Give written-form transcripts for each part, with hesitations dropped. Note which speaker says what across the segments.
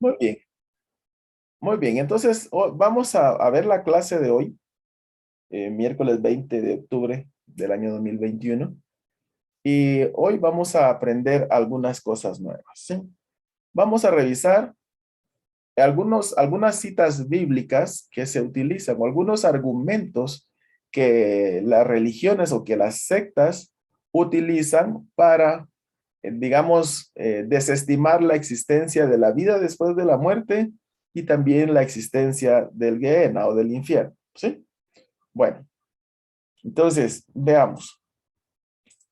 Speaker 1: Muy bien, muy bien. Entonces, vamos a ver la clase de hoy, miércoles 20 de octubre del año 2021. Y hoy vamos a aprender algunas cosas nuevas, ¿sí? Vamos a revisar algunas citas bíblicas que se utilizan o algunos argumentos que las religiones o que las sectas utilizan para, digamos, desestimar la existencia de la vida después de la muerte y también la existencia del Gehenna o del infierno, ¿sí? Bueno, entonces, veamos.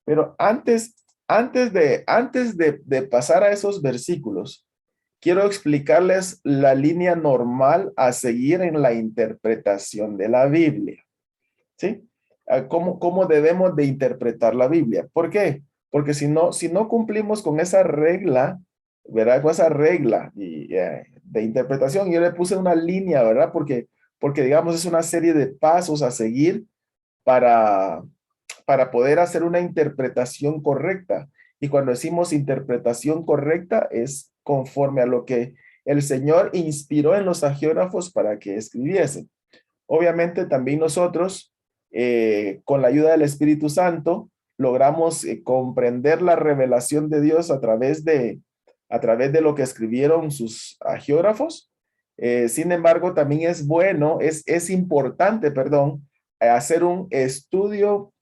Speaker 1: Pero antes de pasar a esos versículos, quiero explicarles la línea normal a seguir en la interpretación de la Biblia, ¿sí? ¿Cómo debemos de interpretar la Biblia? ¿Por qué? Porque si no cumplimos con esa regla, ¿verdad? Con esa regla de interpretación, yo le puse una línea, ¿verdad? Porque digamos, es una serie de pasos a seguir para, para poder hacer una interpretación correcta. Y cuando decimos interpretación correcta, es conforme a lo que el Señor inspiró en los agiógrafos para que escribiesen. Obviamente también nosotros, con la ayuda del Espíritu Santo, logramos comprender la revelación de Dios a través de lo que escribieron sus agiógrafos. Sin embargo, también es bueno, es importante, perdón, hacer un estudio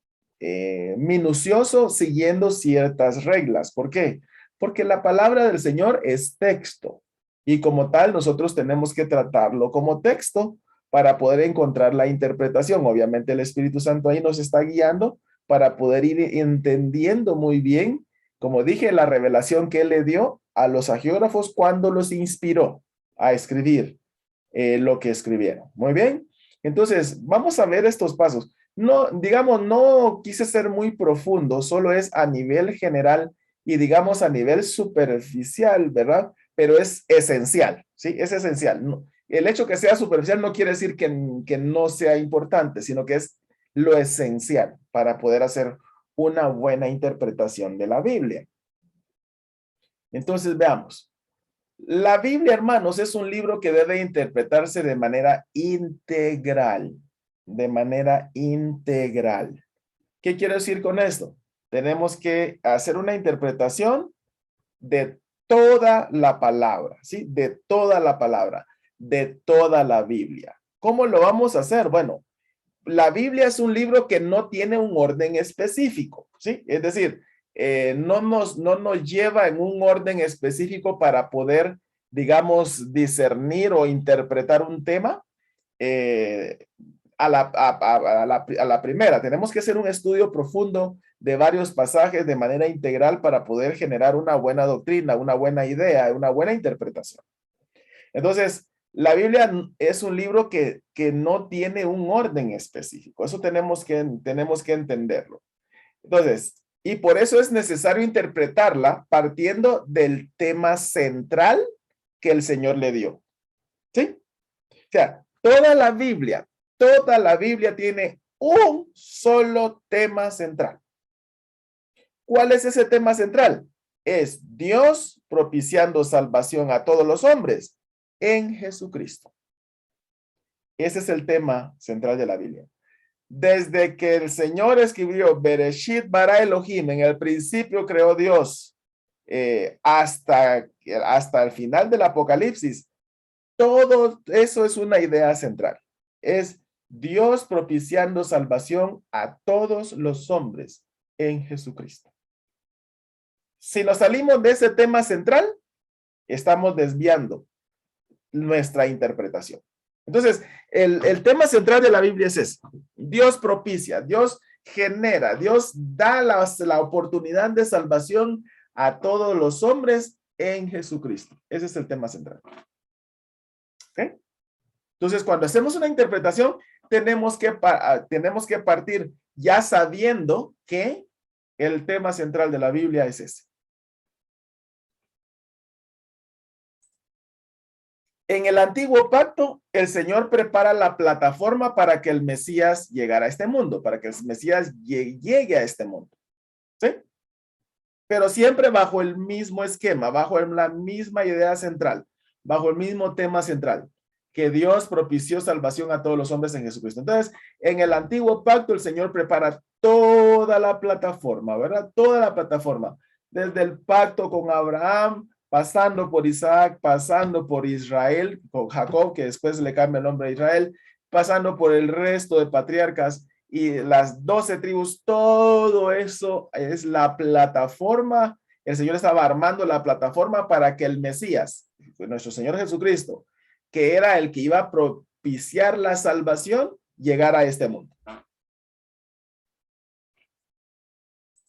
Speaker 1: minucioso siguiendo ciertas reglas. ¿Por qué? Porque la palabra del Señor es texto y como tal nosotros tenemos que tratarlo como texto para poder encontrar la interpretación. Obviamente el Espíritu Santo ahí nos está guiando para poder ir entendiendo muy bien, como dije, la revelación que Él le dio a los agiógrafos cuando los inspiró a escribir lo que escribieron. Muy bien. Entonces, vamos a ver estos pasos. No, digamos, no quise ser muy profundo, solo es a nivel general y digamos a nivel superficial, ¿verdad? Pero es esencial, ¿sí? Es esencial. El hecho que sea superficial no quiere decir que no sea importante, sino que es lo esencial para poder hacer una buena interpretación de la Biblia. Entonces, veamos. La Biblia, hermanos, es un libro que debe interpretarse de manera integral, de manera integral. ¿Qué quiero decir con esto? Tenemos que hacer una interpretación de toda la palabra, ¿sí? De toda la palabra, de toda la Biblia. ¿Cómo lo vamos a hacer? Bueno, la Biblia es un libro que no tiene un orden específico, ¿sí? Es decir, no nos lleva en un orden específico para poder, digamos, discernir o interpretar un tema eh, a la primera. Tenemos que hacer un estudio profundo de varios pasajes de manera integral para poder generar una buena doctrina, una buena idea, una buena interpretación. Entonces, la Biblia es un libro que no tiene un orden específico. Eso tenemos que entenderlo. Entonces, y por eso es necesario interpretarla partiendo del tema central que el Señor le dio. ¿Sí? O sea, toda la Biblia tiene un solo tema central. ¿Cuál es ese tema central? Es Dios propiciando salvación a todos los hombres en Jesucristo. Ese es el tema central de la Biblia. Desde que el Señor escribió Bereshit bara Elohim, en el principio creó Dios, hasta el final del Apocalipsis, todo eso es una idea central. Es Dios propiciando salvación a todos los hombres en Jesucristo. Si nos salimos de ese tema central, estamos desviando nuestra interpretación. Entonces, el tema central de la Biblia es ese. Dios propicia, Dios genera, Dios da la oportunidad de salvación a todos los hombres en Jesucristo. Ese es el tema central. ¿Okay? Entonces, cuando hacemos una interpretación, tenemos que partir ya sabiendo que el tema central de la Biblia es ese. En el antiguo pacto, el Señor prepara la plataforma para que el Mesías llegara a este mundo, para que el Mesías llegue a este mundo. ¿Sí? Pero siempre bajo el mismo esquema, bajo la misma idea central. bajo el mismo tema central, que Dios propició salvación a todos los hombres en Jesucristo. Entonces, en el antiguo pacto, el Señor prepara toda la plataforma, ¿verdad? Toda la plataforma, desde el pacto con Abraham, pasando por Isaac, pasando por Israel, con Jacob, que después le cambia el nombre a Israel, pasando por el resto de patriarcas y las 12 tribus, todo eso es la plataforma. El Señor estaba armando la plataforma para que el Mesías, nuestro Señor Jesucristo, que era el que iba a propiciar la salvación, llegara a este mundo.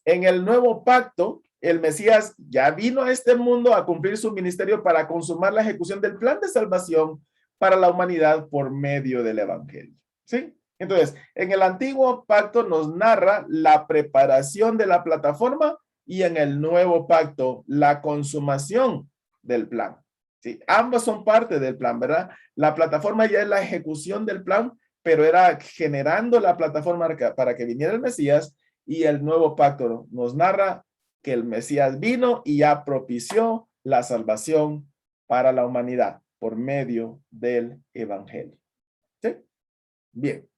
Speaker 1: En el nuevo pacto, el Mesías ya vino a este mundo a cumplir su ministerio para consumar la ejecución del plan de salvación para la humanidad por medio del evangelio. ¿Sí? Entonces, en el antiguo pacto nos narra la preparación de la plataforma y en el nuevo pacto la consumación del plan. ¿Sí? Ambos son parte del plan, ¿verdad? La plataforma ya es la ejecución del plan, pero era generando la plataforma para que viniera el Mesías, y el nuevo pacto nos narra que el Mesías vino y ya propició la salvación para la humanidad por medio del evangelio. ¿Sí? Bien.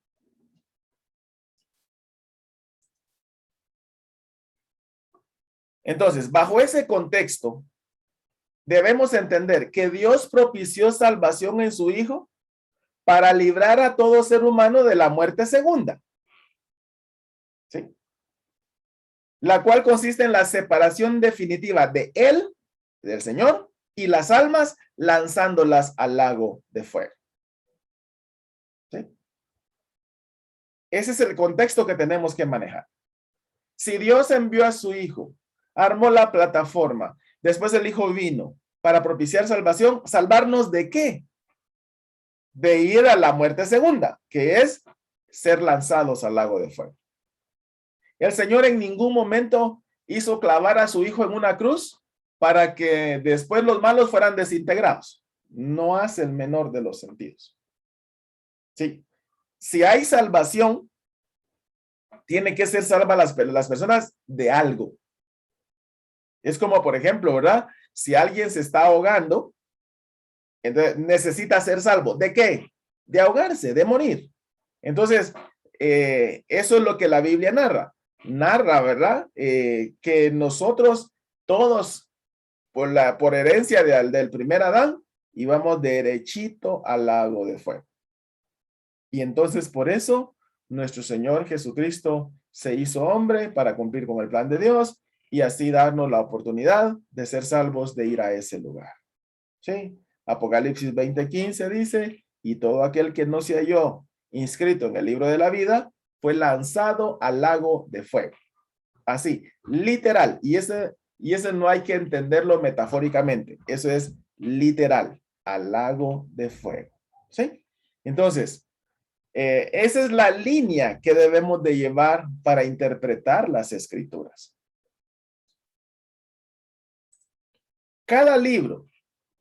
Speaker 1: Entonces, bajo ese contexto, debemos entender que Dios propició salvación en su Hijo para librar a todo ser humano de la muerte segunda. ¿Sí? La cual consiste en la separación definitiva de Él, del Señor, y las almas, lanzándolas al lago de fuego. ¿Sí? Ese es el contexto que tenemos que manejar. Si Dios envió a su Hijo, armó la plataforma, después el Hijo vino para propiciar salvación, ¿salvarnos de qué? De ir a la muerte segunda, que es ser lanzados al lago de fuego. El Señor en ningún momento hizo clavar a su Hijo en una cruz para que después los malos fueran desintegrados. No hace el menor de los sentidos. Sí. Si hay salvación, tiene que ser salva las personas de algo. Es como, por ejemplo, ¿verdad? Si alguien se está ahogando, entonces necesita ser salvo. ¿De qué? De ahogarse, de morir. Entonces, eso es lo que la Biblia narra. Narra, ¿verdad? Que nosotros todos, por herencia del primer Adán, íbamos derechito al lago de fuego. Y entonces por eso nuestro Señor Jesucristo se hizo hombre para cumplir con el plan de Dios y así darnos la oportunidad de ser salvos, de ir a ese lugar. ¿Sí? Apocalipsis 20:15 dice, y todo aquel que no se halló inscrito en el libro de la vida fue lanzado al lago de fuego. Así, literal. Y ese no hay que entenderlo metafóricamente. Eso es literal, al lago de fuego. ¿Sí? Entonces, esa es la línea que debemos de llevar para interpretar las escrituras. Cada libro,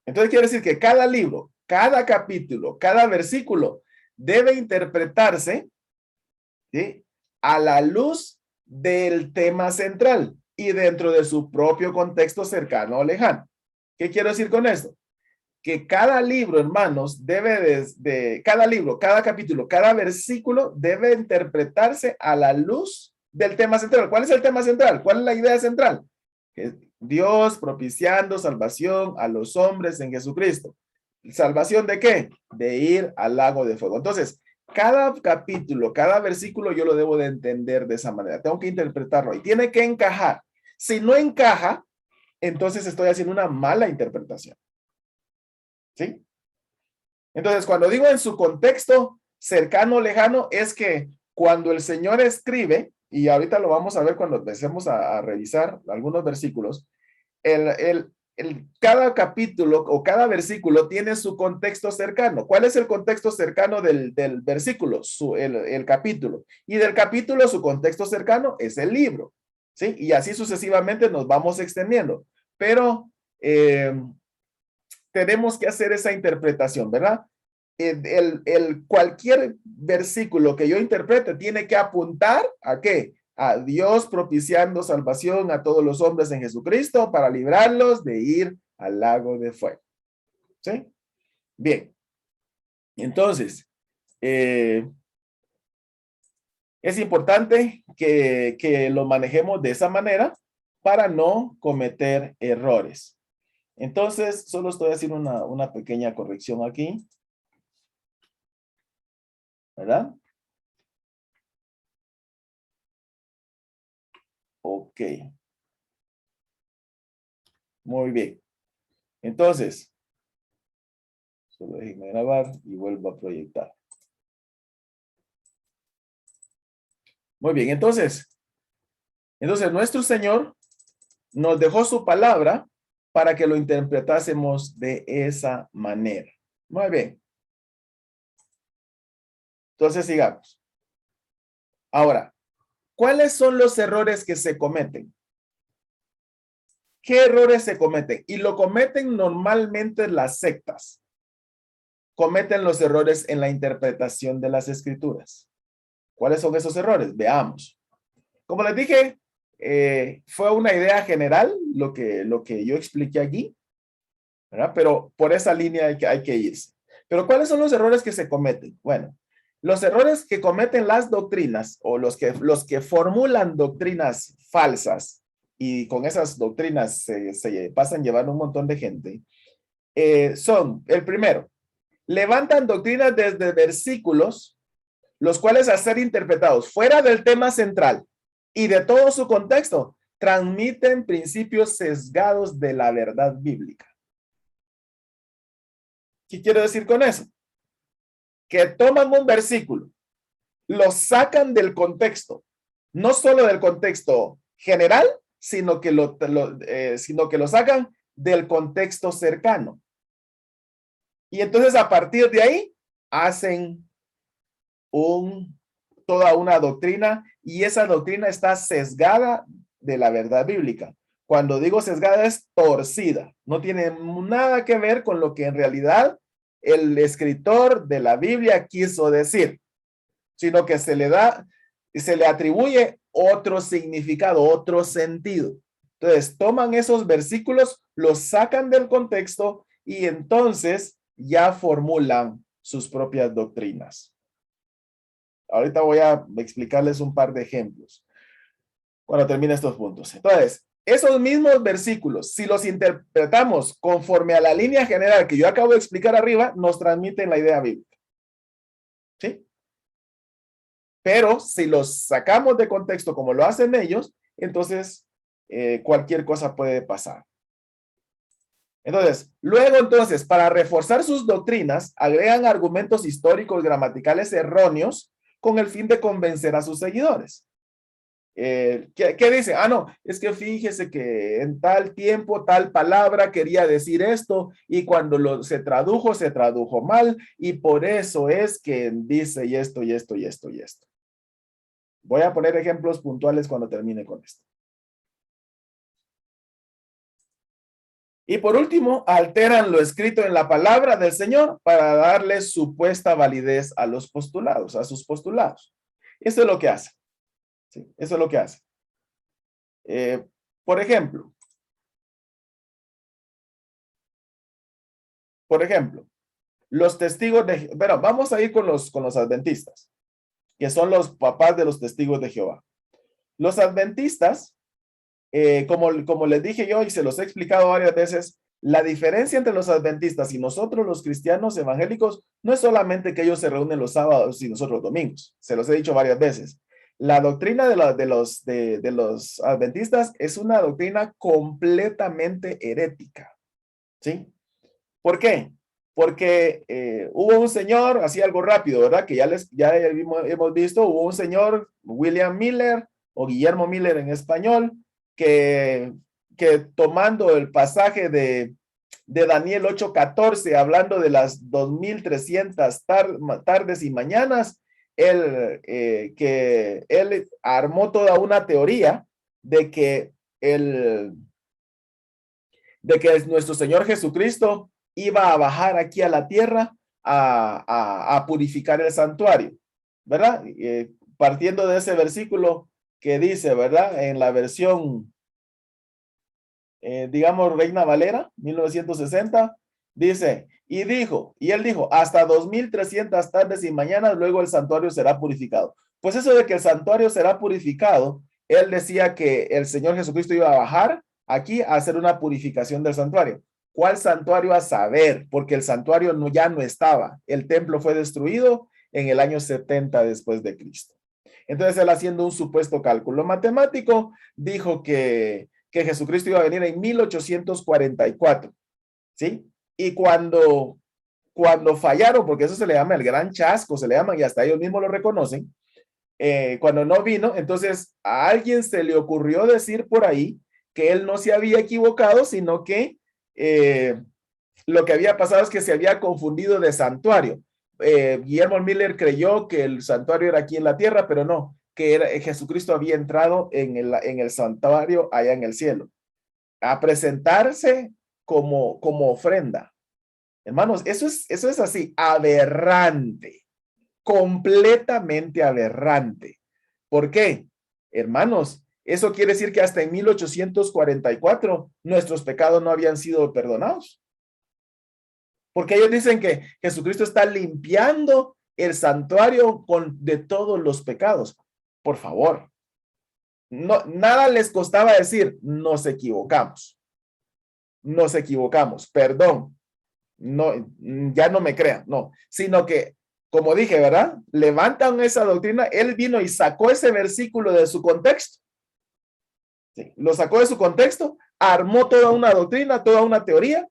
Speaker 1: entonces quiere decir que cada libro, cada capítulo, cada versículo debe interpretarse, ¿sí?, a la luz del tema central y dentro de su propio contexto cercano o lejano. ¿Qué quiero decir con esto? Que cada libro, hermanos, cada libro, cada capítulo, cada versículo debe interpretarse a la luz del tema central. ¿Cuál es el tema central? ¿Cuál es la idea central? Que Dios propiciando salvación a los hombres en Jesucristo. ¿Salvación de qué? De ir al lago de fuego. Entonces, cada capítulo, cada versículo yo lo debo de entender de esa manera. Tengo que interpretarlo y tiene que encajar. Si no encaja, entonces estoy haciendo una mala interpretación. ¿Sí? Entonces, cuando digo en su contexto cercano o lejano, es que cuando el Señor escribe, y ahorita lo vamos a ver cuando empecemos a revisar algunos versículos, cada capítulo o cada versículo tiene su contexto cercano. ¿Cuál es el contexto cercano del versículo? El capítulo. Y del capítulo su contexto cercano es el libro. ¿Sí? Y así sucesivamente nos vamos extendiendo. Pero tenemos que hacer esa interpretación, ¿verdad? Cualquier versículo que yo interprete tiene que apuntar ¿a qué? A Dios propiciando salvación a todos los hombres en Jesucristo para librarlos de ir al lago de fuego. ¿Sí? Bien. Entonces, es importante que lo manejemos de esa manera para no cometer errores. Entonces, solo estoy haciendo una pequeña corrección aquí, ¿verdad? Ok, muy bien. Entonces, solo déjenme grabar y vuelvo a proyectar. Muy bien, entonces nuestro Señor nos dejó su palabra para que lo interpretásemos de esa manera. Muy bien. Entonces, sigamos. Ahora, ¿cuáles son los errores que se cometen? ¿Qué errores se cometen? Y lo cometen normalmente las sectas. Cometen los errores en la interpretación de las escrituras. ¿Cuáles son esos errores? Veamos. Como les dije, fue una idea general lo que yo expliqué aquí, ¿verdad? Pero por esa línea hay que irse. Pero ¿cuáles son los errores que se cometen? Bueno, los errores que cometen las doctrinas o los que formulan doctrinas falsas y con esas doctrinas se pasan llevando un montón de gente, son, el primero, levantan doctrinas desde versículos, los cuales al ser interpretados fuera del tema central y de todo su contexto, transmiten principios sesgados de la verdad bíblica. ¿Qué quiero decir con eso? Que toman un versículo, lo sacan del contexto, no solo del contexto general, sino que lo sacan del contexto cercano. Y entonces a partir de ahí hacen toda una doctrina y esa doctrina está sesgada de la verdad bíblica. Cuando digo sesgada es torcida, no tiene nada que ver con lo que en realidad el escritor de la Biblia quiso decir, sino que se le atribuye otro significado, otro sentido. Entonces toman esos versículos, los sacan del contexto y entonces ya formulan sus propias doctrinas. Ahorita voy a explicarles un par de ejemplos cuando termine estos puntos. Entonces, esos mismos versículos, si los interpretamos conforme a la línea general que yo acabo de explicar arriba, nos transmiten la idea bíblica. ¿Sí? Pero si los sacamos de contexto como lo hacen ellos, entonces cualquier cosa puede pasar. Entonces, para reforzar sus doctrinas, agregan argumentos históricos gramaticales erróneos con el fin de convencer a sus seguidores. ¿Qué dice? Ah, no, es que fíjese que en tal tiempo, tal palabra quería decir esto y cuando se tradujo mal y por eso es que dice y esto, y esto, y esto, y esto. Voy a poner ejemplos puntuales cuando termine con esto. Y por último, alteran lo escrito en la palabra del Señor para darle supuesta validez a los postulados, a sus postulados. Eso es lo que hace. Sí, eso es lo que hace. Por ejemplo, los testigos de, bueno, vamos a ir con los adventistas, que son los papás de los testigos de Jehová. Los adventistas, como les dije yo y se los he explicado varias veces, la diferencia entre los adventistas y nosotros los cristianos evangélicos no es solamente que ellos se reúnen los sábados y nosotros los domingos, se los he dicho varias veces. La doctrina de los adventistas es una doctrina completamente herética, ¿sí? ¿Por qué? Porque hubo un señor, así algo rápido, ¿verdad? Que ya hemos visto, hubo un señor, William Miller o Guillermo Miller en español, que tomando el pasaje de Daniel 8:14, hablando de las 2300 tardes y mañanas, él armó toda una teoría de que nuestro Señor Jesucristo iba a bajar aquí a la tierra a purificar el santuario, ¿verdad? Partiendo de ese versículo que dice, ¿verdad? En la versión, digamos, Reina Valera, 1960, Dice, y él dijo, hasta 2300 tardes y mañanas, luego el santuario será purificado. Pues eso de que el santuario será purificado, él decía que el Señor Jesucristo iba a bajar aquí a hacer una purificación del santuario. ¿Cuál santuario? A saber, porque el santuario no, ya no estaba. El templo fue destruido en el año 70 después de Cristo. Entonces él, haciendo un supuesto cálculo matemático, dijo que Jesucristo iba a venir en 1844, ¿sí? Y cuando fallaron, porque eso se le llama el gran chasco, se le llama, y hasta ellos mismos lo reconocen, cuando no vino, entonces a alguien se le ocurrió decir por ahí que él no se había equivocado, sino que lo que había pasado es que se había confundido de santuario. Guillermo Miller creyó que el santuario era aquí en la tierra, pero no, que Jesucristo había entrado en el santuario allá en el cielo, a presentarse como ofrenda. Hermanos, eso es así, aberrante, completamente aberrante. ¿Por qué? Hermanos, eso quiere decir que hasta en 1844 nuestros pecados no habían sido perdonados. Porque ellos dicen que Jesucristo está limpiando el santuario de todos los pecados. Por favor, no, nada les costaba decir, nos equivocamos, perdón, no, ya no me crean, no, sino que, como dije, ¿verdad? Levantan esa doctrina, él vino y sacó ese versículo de su contexto, ¿sí? Lo sacó de su contexto, armó toda una doctrina, toda una teoría,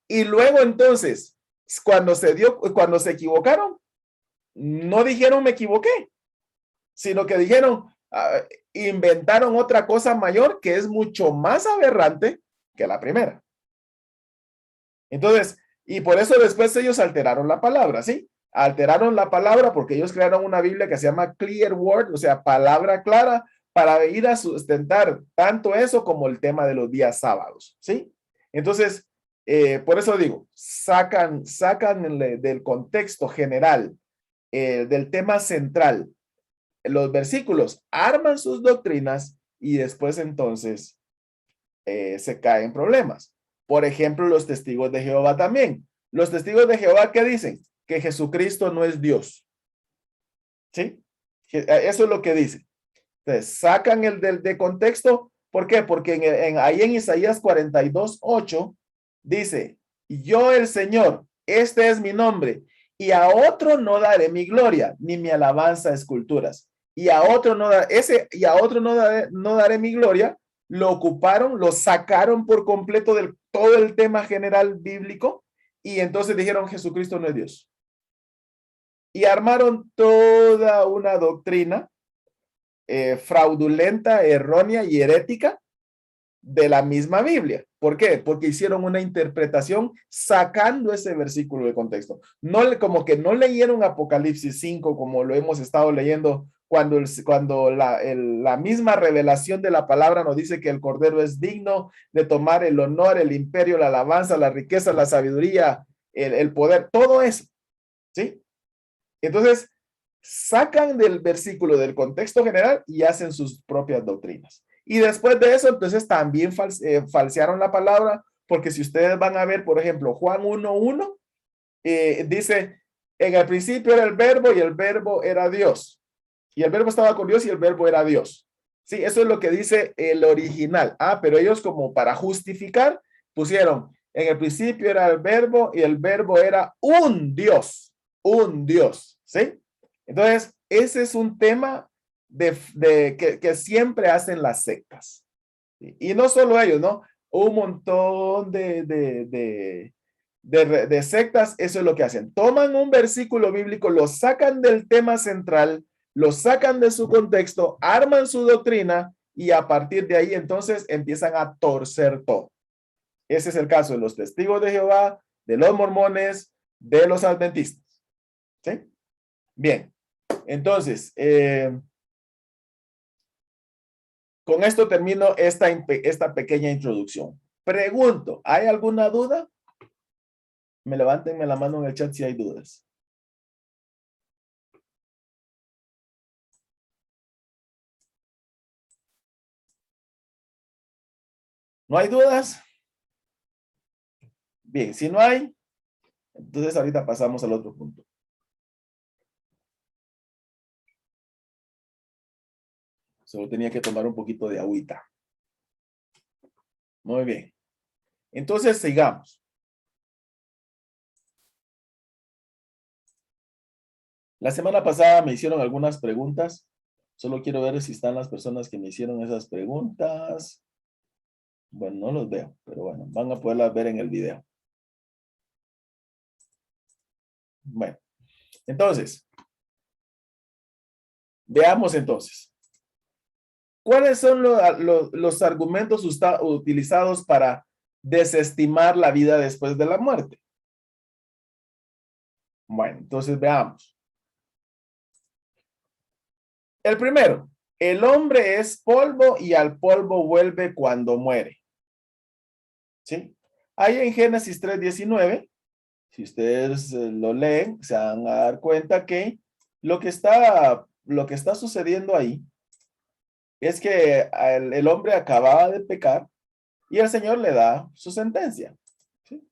Speaker 1: y luego entonces, cuando se equivocaron, no dijeron me equivoqué, sino que dijeron, inventaron otra cosa mayor que es mucho más aberrante que la primera. Entonces, y por eso después ellos alteraron la palabra, ¿sí? Alteraron la palabra porque ellos crearon una Biblia que se llama Clear Word, o sea, palabra clara, para ir a sustentar tanto eso como el tema de los días sábados, ¿sí? Entonces, por eso digo, sacan del contexto general, del tema central, los versículos, arman sus doctrinas y después entonces se caen problemas. Por ejemplo, los testigos de Jehová también. Los testigos de Jehová, ¿qué dicen? Que Jesucristo no es Dios. ¿Sí? Eso es lo que dicen. Entonces, sacan el de contexto. ¿Por qué? Porque ahí en Isaías 42:8 dice, yo el Señor, este es mi nombre, y a otro no daré mi gloria, ni mi alabanza a esculturas. Y a otro no daré mi gloria, lo ocuparon, lo sacaron por completo del todo el tema general bíblico, y entonces dijeron, Jesucristo no es Dios. Y armaron toda una doctrina fraudulenta, errónea y herética de la misma Biblia. ¿Por qué? Porque hicieron una interpretación sacando ese versículo de contexto. No, como que no leyeron Apocalipsis 5 como lo hemos estado leyendo cuando la misma revelación de la palabra nos dice que el Cordero es digno de tomar el honor, el imperio, la alabanza, la riqueza, la sabiduría, el poder, todo eso, ¿sí? Entonces, sacan del versículo del contexto general y hacen sus propias doctrinas. Y después de eso, entonces también falsearon la palabra, porque si ustedes van a ver, por ejemplo, Juan 1:1, dice, en el principio era el verbo y el verbo era Dios. Y el verbo estaba con Dios y el verbo era Dios. Sí, eso es lo que dice el original. Pero ellos como para justificar pusieron, en el principio era el verbo y el verbo era un Dios, ¿sí? Entonces, ese es un tema que siempre hacen las sectas. Y no solo ellos, ¿no? Un montón de sectas, eso es lo que hacen. Toman un versículo bíblico, lo sacan del tema central, lo sacan de su contexto, arman su doctrina y a partir de ahí entonces empiezan a torcer todo. Ese es el caso de los testigos de Jehová, de los mormones, de los adventistas. ¿Sí? Bien. Entonces, con esto termino esta pequeña introducción. Pregunto, ¿hay alguna duda? Levántenme la mano en el chat si hay dudas. ¿No hay dudas? Bien, si no hay, Entonces ahorita pasamos al otro punto. Solo tenía que tomar un poquito de agüita. Muy bien. Entonces sigamos. La semana pasada me hicieron algunas preguntas. Solo quiero ver si están las personas que me hicieron esas preguntas. Bueno, no los veo, pero bueno, van a poderlas ver en el video. Bueno, entonces, veamos entonces. ¿Cuáles son los argumentos utilizados para desestimar la vida después de la muerte? Bueno, entonces veamos. El primero, el hombre es polvo y al polvo vuelve cuando muere. ¿Sí? Ahí en Génesis 3:19, si ustedes lo leen, se van a dar cuenta que lo que está sucediendo ahí es que el hombre acababa de pecar y el Señor le da su sentencia. ¿Sí?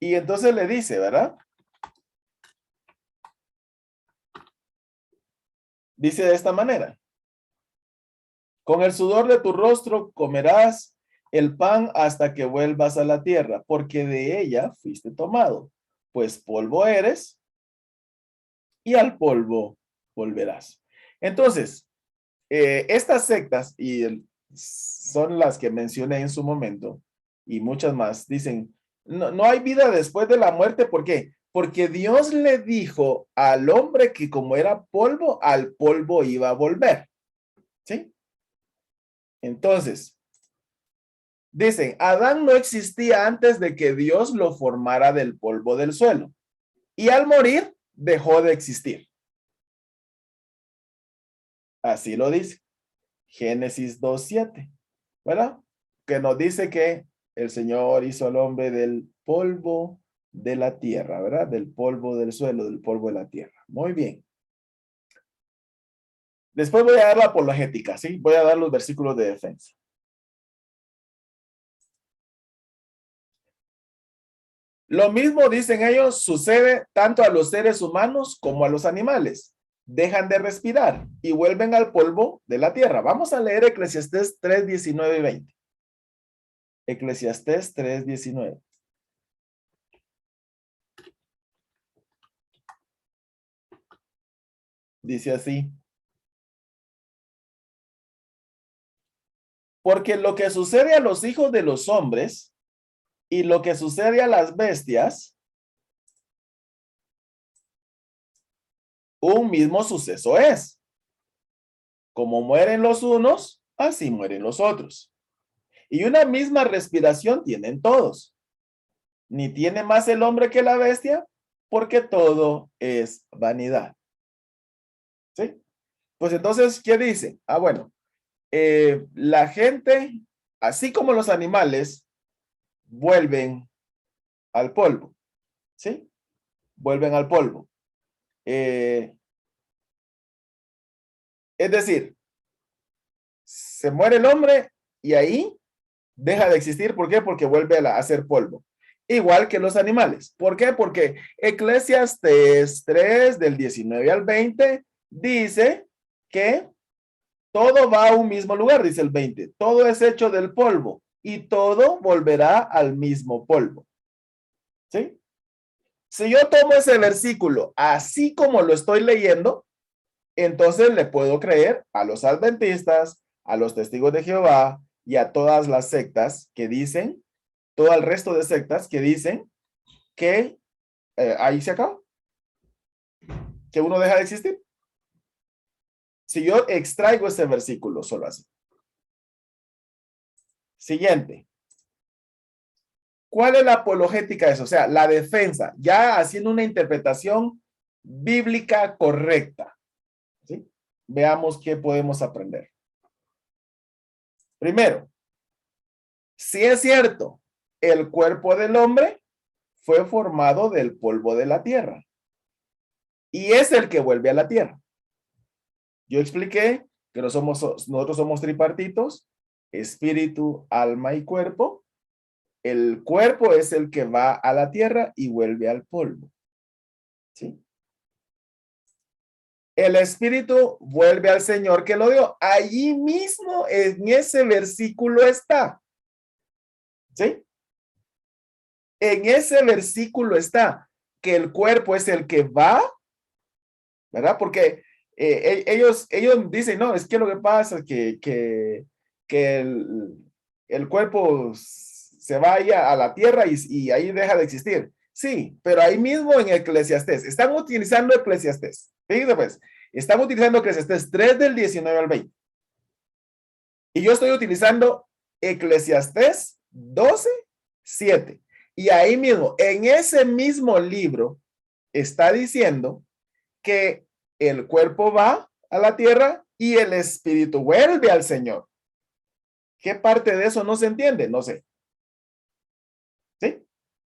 Speaker 1: Y entonces le dice, ¿verdad? Dice de esta manera: con el sudor de tu rostro comerás el pan hasta que vuelvas a la tierra, porque de ella fuiste tomado, pues polvo eres y al polvo volverás. Entonces, estas sectas, son las que mencioné en su momento, y muchas más, dicen, no hay vida después de la muerte. ¿Por qué? Porque Dios le dijo al hombre que como era polvo, al polvo iba a volver. ¿Sí? Entonces, dicen, Adán no existía antes de que Dios lo formara del polvo del suelo, y al morir dejó de existir. Así lo dice Génesis 2:7, ¿verdad? Que nos dice que el Señor hizo al hombre del polvo de la tierra, ¿verdad? Del polvo del suelo, del polvo de la tierra. Muy bien. Después voy a dar la apologética, ¿sí? Voy a dar los versículos de defensa. Lo mismo, dicen ellos, sucede tanto a los seres humanos como a los animales. Dejan de respirar y vuelven al polvo de la tierra. Vamos a leer Eclesiastés 3:19 y 20. Eclesiastés 3:19. Dice así: porque lo que sucede a los hijos de los hombres y lo que sucede a las bestias, un mismo suceso es. Como mueren los unos, así mueren los otros. Y una misma respiración tienen todos. Ni tiene más el hombre que la bestia, porque todo es vanidad. ¿Sí? Pues entonces, ¿qué dice? Bueno, la gente, así como los animales, vuelven al polvo. ¿Sí? Vuelven al polvo. Es decir, se muere el hombre y ahí deja de existir. ¿Por qué? Porque vuelve a ser polvo. Igual que los animales. ¿Por qué? Porque Eclesiastés 3 del 19 al 20 dice que todo va a un mismo lugar, dice el 20. Todo es hecho del polvo y todo volverá al mismo polvo. ¿Sí? Si yo tomo ese versículo así como lo estoy leyendo, entonces le puedo creer a los adventistas, a los testigos de Jehová y a todas las sectas que dicen, todo el resto de sectas que dicen que ahí se acaba, que uno deja de existir. Si yo extraigo ese versículo solo así. Siguiente. ¿Cuál es la apologética de eso? O sea, la defensa, ya haciendo una interpretación bíblica correcta. ¿Sí? Veamos qué podemos aprender. Primero, si es cierto, el cuerpo del hombre fue formado del polvo de la tierra y es el que vuelve a la tierra. Yo expliqué que nosotros somos tripartitos, espíritu, alma y cuerpo, el cuerpo es el que va a la tierra y vuelve al polvo. ¿Sí? El espíritu vuelve al Señor que lo dio. Allí mismo en ese versículo está. ¿Sí? En ese versículo está que el cuerpo es el que va, ¿verdad? Porque ellos dicen, no, es que lo que pasa es que el cuerpo se vaya a la tierra y ahí deja de existir. Sí, pero ahí mismo en Eclesiastés, están utilizando Eclesiastés. Fíjense pues, están utilizando Eclesiastés 3 del 19 al 20. Y yo estoy utilizando Eclesiastés 12, 7. Y ahí mismo, en ese mismo libro, está diciendo que el cuerpo va a la tierra y el espíritu vuelve al Señor. ¿Qué parte de eso no se entiende? No sé. ¿Sí?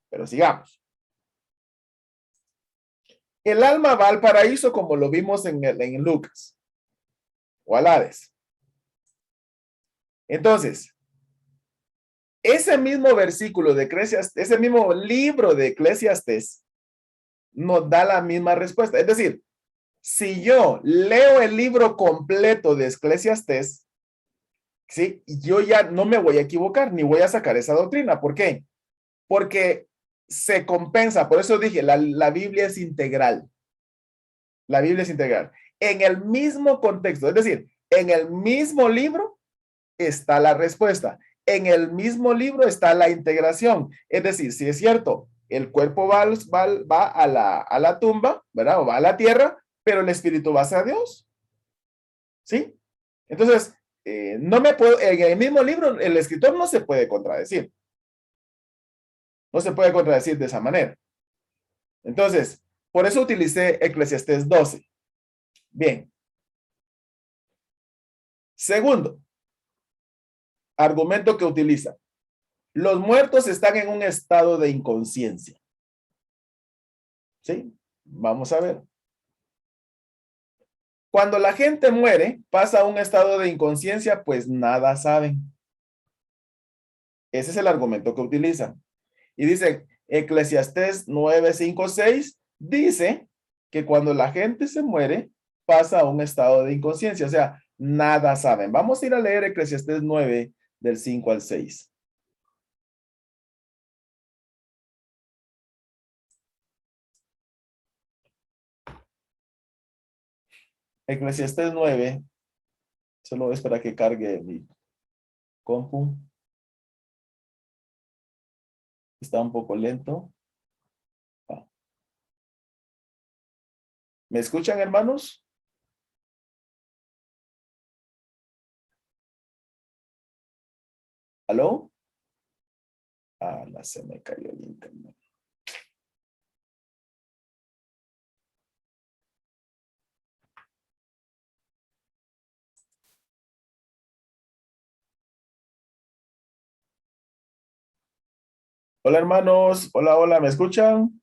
Speaker 1: Pero sigamos. El alma va al paraíso como lo vimos en Lucas o al Hades. Entonces, ese mismo versículo de Eclesiastés, ese mismo libro de Eclesiastés nos da la misma respuesta. Es decir, si yo leo el libro completo de Eclesiastés, ¿sí? Yo ya no me voy a equivocar ni voy a sacar esa doctrina. ¿Por qué? Porque se compensa. Por eso dije, la Biblia es integral. La Biblia es integral. En el mismo contexto, es decir, en el mismo libro está la respuesta. En el mismo libro está la integración. Es decir, si es cierto, el cuerpo va a la tumba, ¿verdad? O va a la tierra, pero el espíritu va hacia Dios. ¿Sí? Entonces, no me puedo, en el mismo libro, el escritor no se puede contradecir. No se puede contradecir de esa manera. Entonces, por eso utilicé Eclesiastés 12. Bien. Segundo, argumento que utiliza. Los muertos están en un estado de inconsciencia. ¿Sí? Vamos a ver. Cuando la gente muere, pasa a un estado de inconsciencia, pues nada saben. Ese es el argumento que utilizan. Y dice, Eclesiastés 9, 5, 6, dice que cuando la gente se muere, pasa a un estado de inconsciencia, o sea, nada saben. Vamos a ir a leer Eclesiastés 9, del 5 al 6. Eclesiastés 9, solo es para que cargue mi compu. Está un poco lento. ¿Me escuchan, hermanos? ¿Aló? Ah, se me cayó el internet. Hola, hermanos. Hola, hola, ¿me escuchan?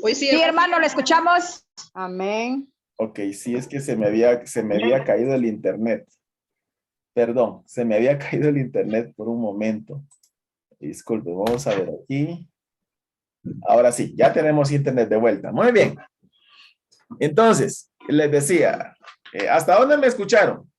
Speaker 2: Hoy sí, hermano, lo escuchamos. Amén.
Speaker 1: Ok, sí, es que se me había caído el internet. Perdón, se me había caído el internet por un momento. Disculpe, vamos a ver aquí. Ahora sí, ya tenemos internet de vuelta. Muy bien. Entonces, les decía, ¿hasta dónde me escucharon?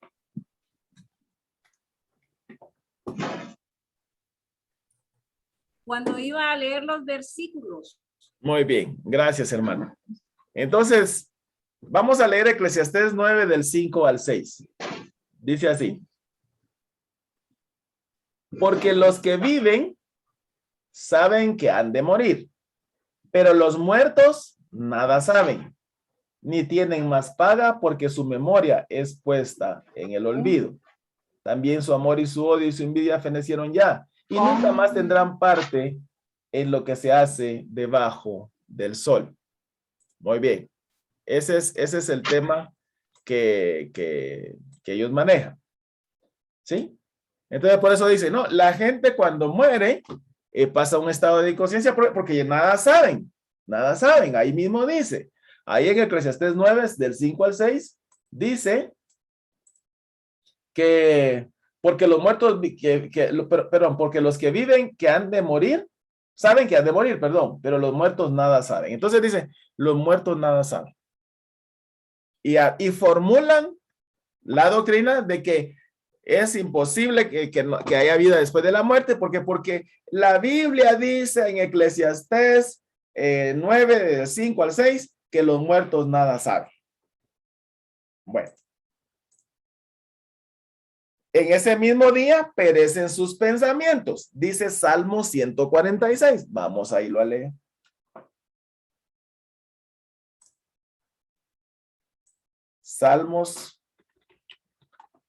Speaker 3: Cuando iba a leer los versículos.
Speaker 1: Muy bien, gracias, hermano. Entonces, vamos a leer Eclesiastés 9 del 5 al 6. Dice así. Porque los que viven saben que han de morir, pero los muertos nada saben, ni tienen más paga porque su memoria es puesta en el olvido. También su amor y su odio y su envidia fenecieron ya, y nunca más tendrán parte en lo que se hace debajo del sol. Muy bien. Ese es el tema que ellos manejan. ¿Sí? Entonces, por eso dice, no, la gente cuando muere pasa a un estado de inconsciencia porque nada saben, nada saben. Ahí mismo dice, ahí en Eclesiastés 9, del 5 al 6, dice que Porque los muertos, perdón, porque los que viven que han de morir, saben que han de morir, perdón, pero los muertos nada saben. Entonces dice, los muertos nada saben. Y formulan la doctrina de que es imposible que haya vida después de la muerte, porque la Biblia dice en Eclesiastés 9, del 5 al 6, que los muertos nada saben. Bueno. En ese mismo día perecen sus pensamientos, dice Salmo 146. Vamos a irlo a leer. Salmos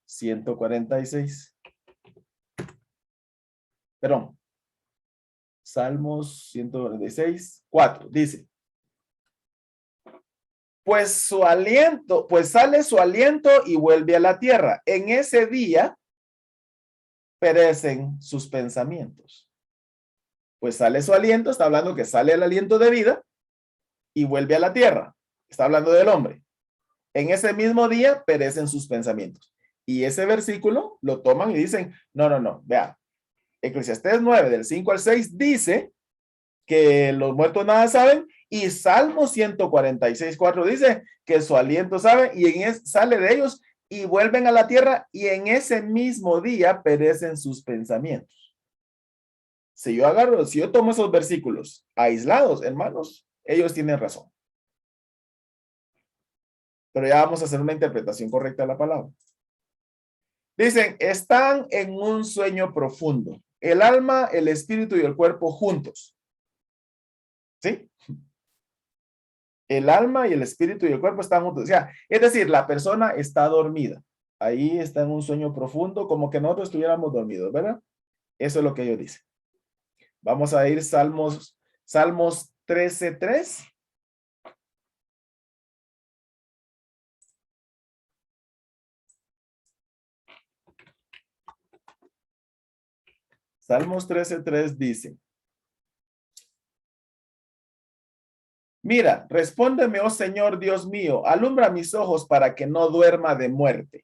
Speaker 1: 146. Perdón. Salmos 146, 4, dice. Pues sale su aliento y vuelve a la tierra. En ese día perecen sus pensamientos. Pues sale su aliento, está hablando que sale el aliento de vida y vuelve a la tierra. Está hablando del hombre. En ese mismo día perecen sus pensamientos. Y ese versículo lo toman y dicen, no, vea. Eclesiastés 9, del 5 al 6, dice que los muertos nada saben, y Salmo 146, 4 dice que su aliento sabe, y sale de ellos y vuelven a la tierra, y en ese mismo día perecen sus pensamientos. Si yo tomo esos versículos aislados, hermanos, ellos tienen razón. Pero ya vamos a hacer una interpretación correcta de la palabra. Dicen, están en un sueño profundo. El alma, el espíritu y el cuerpo juntos. ¿Sí? El alma y el espíritu y el cuerpo están juntos. O sea, es decir, la persona está dormida. Ahí está en un sueño profundo, como que nosotros estuviéramos dormidos, ¿verdad? Eso es lo que ellos dicen. Vamos a ir Salmos 13:3. Salmos 13:3 dice. Mira, respóndeme, oh Señor Dios mío, alumbra mis ojos para que no duerma de muerte.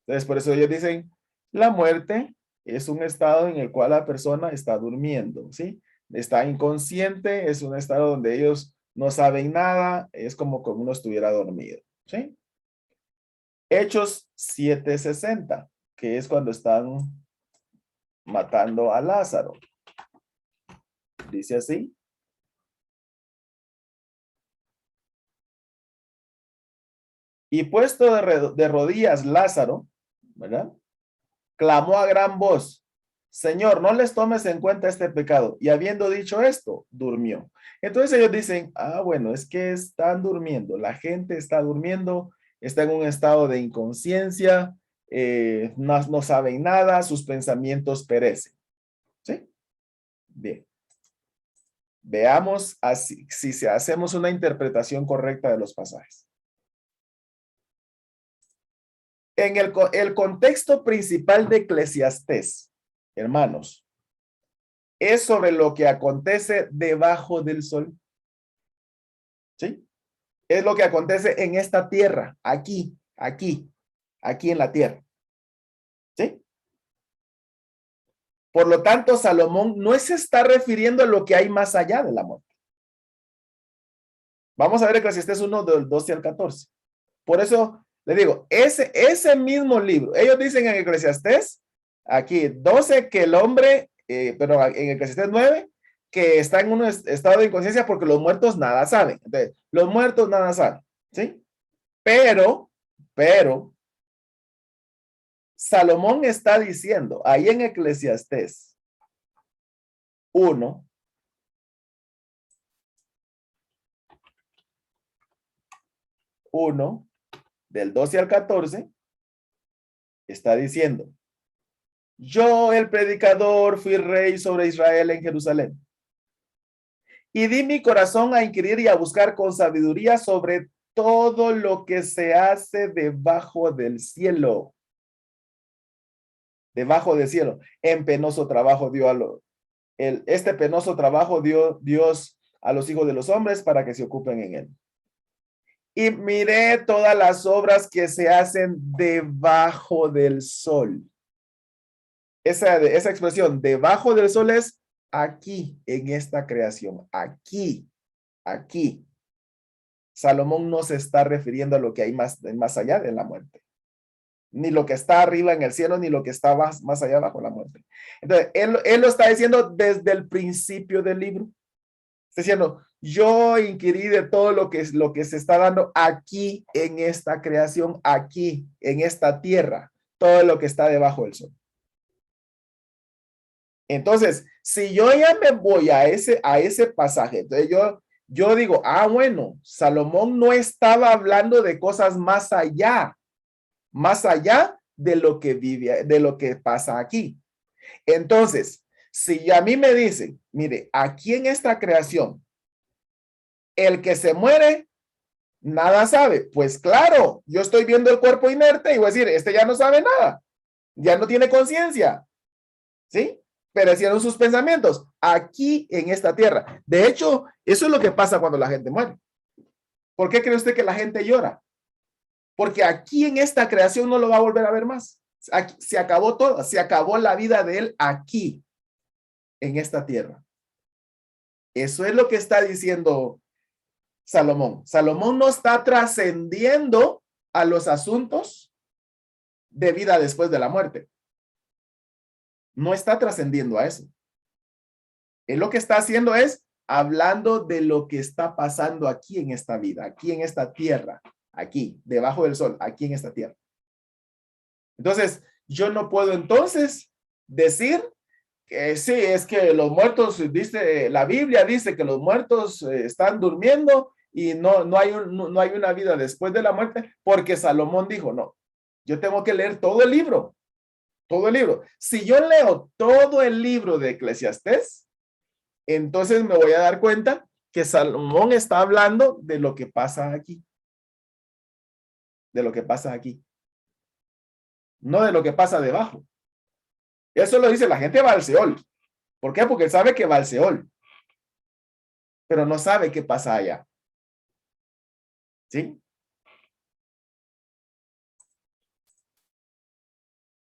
Speaker 1: Entonces, por eso ellos dicen, la muerte es un estado en el cual la persona está durmiendo, ¿sí? Está inconsciente, es un estado donde ellos no saben nada, es como uno estuviera dormido, ¿sí? Hechos 7:60, que es cuando están matando a Lázaro. Dice así. Y puesto de rodillas Lázaro, ¿verdad? Clamó a gran voz, Señor, no les tomes en cuenta este pecado. Y habiendo dicho esto, durmió. Entonces ellos dicen, bueno, es que están durmiendo. La gente está durmiendo, está en un estado de inconsciencia, no saben nada, sus pensamientos perecen. ¿Sí? Bien. Veamos si hacemos una interpretación correcta de los pasajes. En el contexto principal de Eclesiastés, hermanos, es sobre lo que acontece debajo del sol. ¿Sí? Es lo que acontece en esta tierra, aquí en la tierra. ¿Sí? Por lo tanto, Salomón no se está refiriendo a lo que hay más allá de la muerte. Vamos a ver Eclesiastés 1 del 12 al 14. Por eso le digo, ese mismo libro, ellos dicen en Eclesiastés, aquí 12, que el hombre, pero en Eclesiastés 9, que está en un estado de inconsciencia porque los muertos nada saben. Entonces, los muertos nada saben, ¿sí? Pero, Salomón está diciendo, ahí en Eclesiastés 1, del 12 al 14, está diciendo, yo, el predicador, fui rey sobre Israel en Jerusalén. Y di mi corazón a inquirir y a buscar con sabiduría sobre todo lo que se hace debajo del cielo. Debajo del cielo. En penoso trabajo este penoso trabajo dio Dios a los hijos de los hombres para que se ocupen en él. Y miré todas las obras que se hacen debajo del sol. esa expresión debajo del sol es aquí, en esta creación, aquí, aquí. Salomón no se está refiriendo a lo que hay más allá de la muerte, ni lo que está arriba en el cielo, ni lo que está más allá bajo la muerte. Entonces, él lo está diciendo desde el principio del libro. Está diciendo, yo inquirí de todo lo que se está dando aquí en esta creación, aquí en esta tierra, todo lo que está debajo del sol. Entonces, si yo ya me voy a ese pasaje, entonces yo digo, bueno, Salomón no estaba hablando de cosas más allá de lo que vive, de lo que pasa aquí. Entonces, si a mí me dicen, mire, aquí en esta creación, el que se muere, nada sabe. Pues claro, yo estoy viendo el cuerpo inerte y voy a decir, este ya no sabe nada, ya no tiene conciencia, ¿sí? Perecieron sus pensamientos aquí en esta tierra. De hecho, eso es lo que pasa cuando la gente muere. ¿Por qué cree usted que la gente llora? Porque aquí en esta creación no lo va a volver a ver más. Aquí, se acabó todo, se acabó la vida de él aquí, en esta tierra. Eso es lo que está diciendo Salomón. Salomón no está trascendiendo a los asuntos de vida después de la muerte. No está trascendiendo a eso. Él lo que está haciendo es hablando de lo que está pasando aquí en esta vida, aquí en esta tierra, aquí, debajo del sol, aquí en esta tierra. Entonces, yo no puedo entonces decir que sí, es que los muertos, dice, la Biblia dice que los muertos están durmiendo y no hay una vida después de la muerte, porque Salomón dijo, no, yo tengo que leer todo el libro, todo el libro. Si yo leo todo el libro de Eclesiastés, entonces me voy a dar cuenta que Salomón está hablando de lo que pasa aquí. De lo que pasa aquí. No de lo que pasa debajo. Eso lo dice la gente va al Seol. ¿Por qué? Porque sabe que va al Seol. Pero no sabe qué pasa allá. ¿Sí?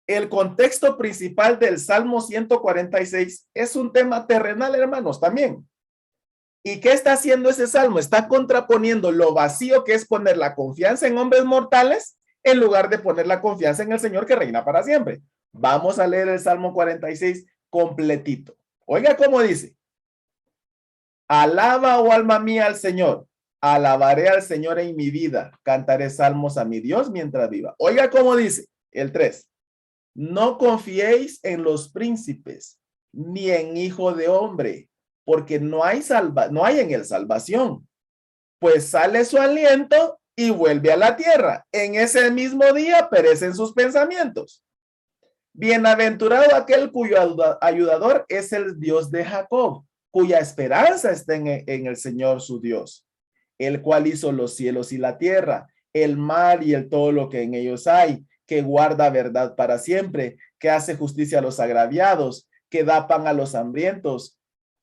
Speaker 1: El contexto principal del Salmo 146 es un tema terrenal, hermanos, también. ¿Y qué está haciendo ese salmo? Está contraponiendo lo vacío que es poner la confianza en hombres mortales en lugar de poner la confianza en el Señor que reina para siempre. Vamos a leer el Salmo 46 completito. Oiga cómo dice. Alaba, oh alma mía, al Señor. Alabaré al Señor en mi vida. Cantaré salmos a mi Dios mientras viva. Oiga cómo dice el 3. No confiéis en los príncipes, ni en hijo de hombre, porque no hay en él salvación, pues sale su aliento y vuelve a la tierra. En ese mismo día perecen sus pensamientos. Bienaventurado aquel cuyo ayudador es el Dios de Jacob, cuya esperanza está en el Señor su Dios, el cual hizo los cielos y la tierra, el mar y todo lo que en ellos hay, que guarda verdad para siempre, que hace justicia a los agraviados, que da pan a los hambrientos.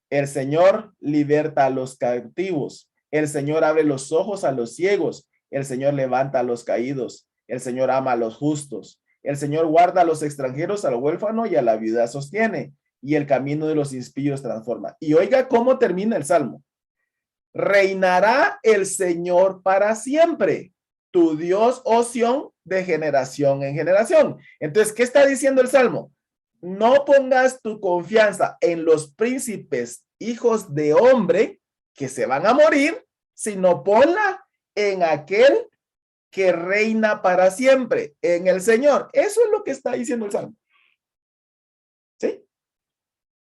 Speaker 1: El Señor liberta a los cautivos. El Señor abre los ojos a los ciegos. El Señor levanta a los caídos. El Señor ama a los justos. El Señor guarda a los extranjeros, al huérfano y a la viuda sostiene. Y el camino de los impíos transforma. Y oiga cómo termina el Salmo. Reinará el Señor para siempre. Tu Dios, oh Sión, de generación en generación. Entonces, ¿qué está diciendo el Salmo? No pongas tu confianza en los príncipes, hijos de hombre, que se van a morir, sino ponla en aquel que reina para siempre, en el Señor. Eso es lo que está diciendo el Salmo. ¿Sí?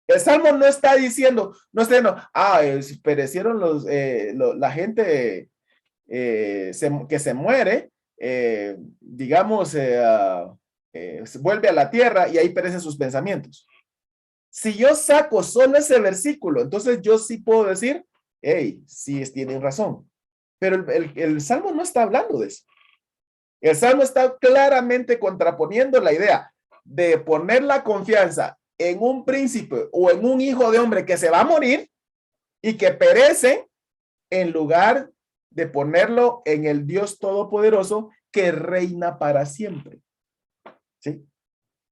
Speaker 1: El Salmo no está diciendo, perecieron la gente que se muere, vuelve a la tierra y ahí perecen sus pensamientos. Si yo saco solo ese versículo, entonces yo sí puedo decir, hey, sí tienen razón. Pero el Salmo no está hablando de eso. El Salmo está claramente contraponiendo la idea de poner la confianza en un príncipe o en un hijo de hombre que se va a morir y que perece en lugar de ponerlo en el Dios Todopoderoso que reina para siempre. ¿Sí?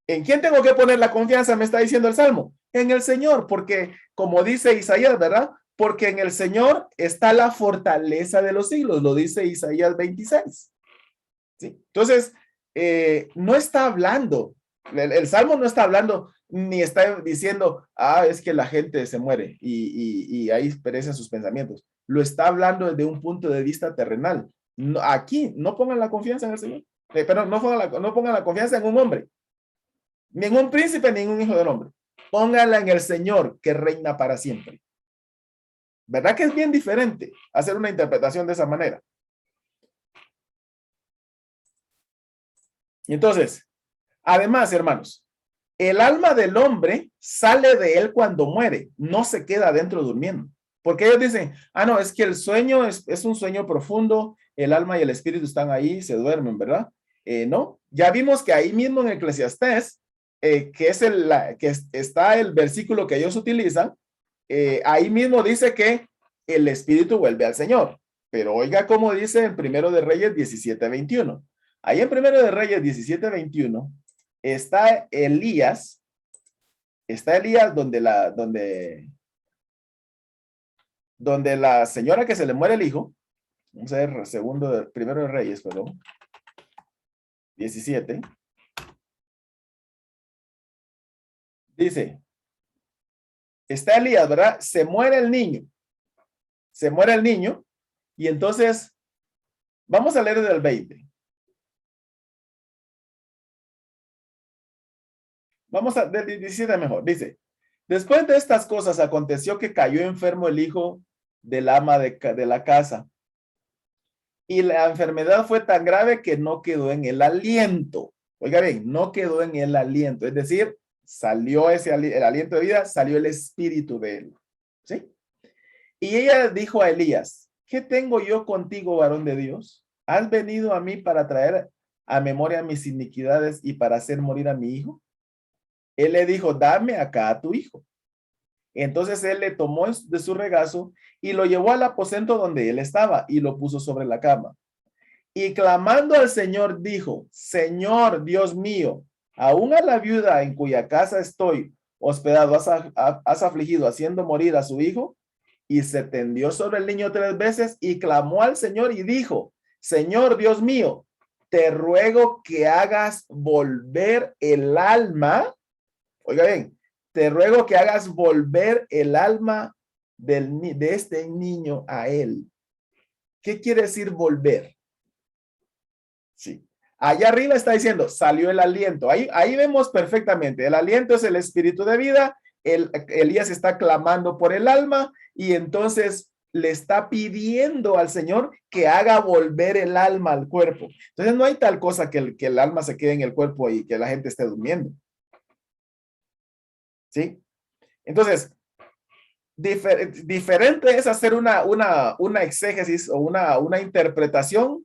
Speaker 1: ¿En quién tengo que poner la confianza? Me está diciendo el Salmo. En el Señor, porque como dice Isaías, ¿verdad? Porque en el Señor está la fortaleza de los siglos, lo dice Isaías 26. ¿Sí? Entonces, no está hablando, el Salmo no está hablando, ni está diciendo, es que la gente se muere y ahí perecen sus pensamientos. Lo está hablando desde un punto de vista terrenal. No, aquí, no pongan la confianza en el Señor. Pero no pongan la confianza en un hombre, ni en un príncipe, ni en un hijo del hombre. Pónganla en el Señor que reina para siempre. ¿Verdad que es bien diferente hacer una interpretación de esa manera? Y entonces, además, hermanos, el alma del hombre sale de él cuando muere, no se queda adentro durmiendo. Porque ellos dicen, no, es que el sueño es un sueño profundo, el alma y el espíritu están ahí, se duermen, ¿verdad? No, ya vimos que ahí mismo en Eclesiastés, que es que está el versículo que ellos utilizan, ahí mismo dice que el espíritu vuelve al Señor. Pero oiga cómo dice en Primero de Reyes 17:21. Ahí en Primero de Reyes 17:21 está Elías donde la señora que se le muere el hijo, vamos a ver, Primero de Reyes, perdón, 17, dice, está Elías, ¿verdad? Se muere el niño, y entonces, vamos a leer desde el 20. Vamos a, del 17 mejor, dice, después de estas cosas aconteció que cayó enfermo el hijo del ama de la casa, y la enfermedad fue tan grave que no quedó en el aliento. Oiga bien, no quedó en el aliento, es decir, salió el aliento de vida, salió el espíritu de él. ¿Sí? Y ella dijo a Elías, ¿qué tengo yo contigo, varón de Dios? ¿Has venido a mí para traer a memoria mis iniquidades y para hacer morir a mi hijo? Él le dijo, dame acá a tu hijo. Entonces él le tomó de su regazo y lo llevó al aposento donde él estaba y lo puso sobre la cama. Y clamando al Señor dijo, Señor Dios mío, aún a la viuda en cuya casa estoy hospedado has afligido haciendo morir a su hijo. Y se tendió sobre el niño 3 veces y clamó al Señor y dijo, Señor Dios mío, te ruego que hagas volver el alma. Oiga bien, te ruego que hagas volver el alma de este niño a él. ¿Qué quiere decir volver? Sí. Allá arriba está diciendo, salió el aliento. Ahí vemos perfectamente. El aliento es el espíritu de vida. Elías está clamando por el alma y entonces le está pidiendo al Señor que haga volver el alma al cuerpo. Entonces no hay tal cosa que el alma se quede en el cuerpo y que la gente esté durmiendo. ¿Sí? Entonces, diferente es hacer una exégesis o una interpretación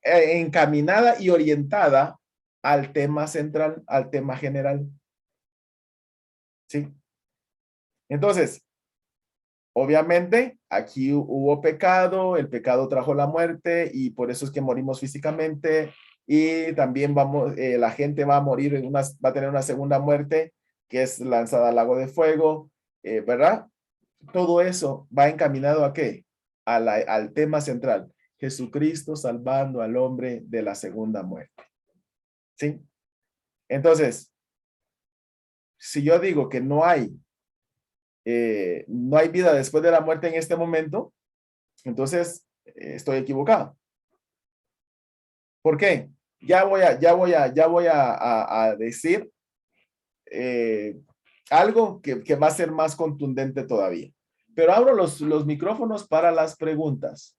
Speaker 1: encaminada y orientada al tema central, al tema general. ¿Sí? Entonces, obviamente, aquí hubo pecado, el pecado trajo la muerte y por eso es que morimos físicamente y también la gente va a morir, va a tener una segunda muerte que es lanzada al lago de fuego, ¿verdad? Todo eso va encaminado ¿a qué? Al tema central. Jesucristo salvando al hombre de la segunda muerte. ¿Sí? Entonces, si yo digo que no hay vida después de la muerte en este momento, entonces estoy equivocado. ¿Por qué? Ya voy a decir algo que va a ser más contundente todavía. Pero abro los micrófonos para las preguntas.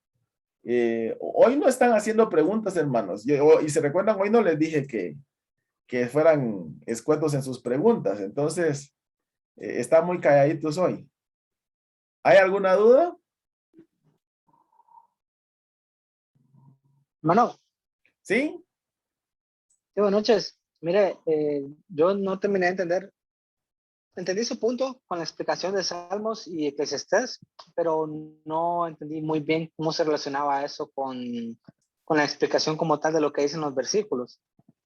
Speaker 1: Hoy no están haciendo preguntas, hermanos. Y se recuerdan, hoy no les dije que fueran escuetos en sus preguntas. Entonces, están muy calladitos hoy. ¿Hay alguna duda?
Speaker 4: Hermano,
Speaker 1: ¿Sí?
Speaker 4: sí, buenas noches. Mire, yo no terminé de entender. Entendí su punto con la explicación de Salmos y Eclesiastés, pero no entendí muy bien cómo se relacionaba eso con la explicación como tal de lo que dicen los versículos.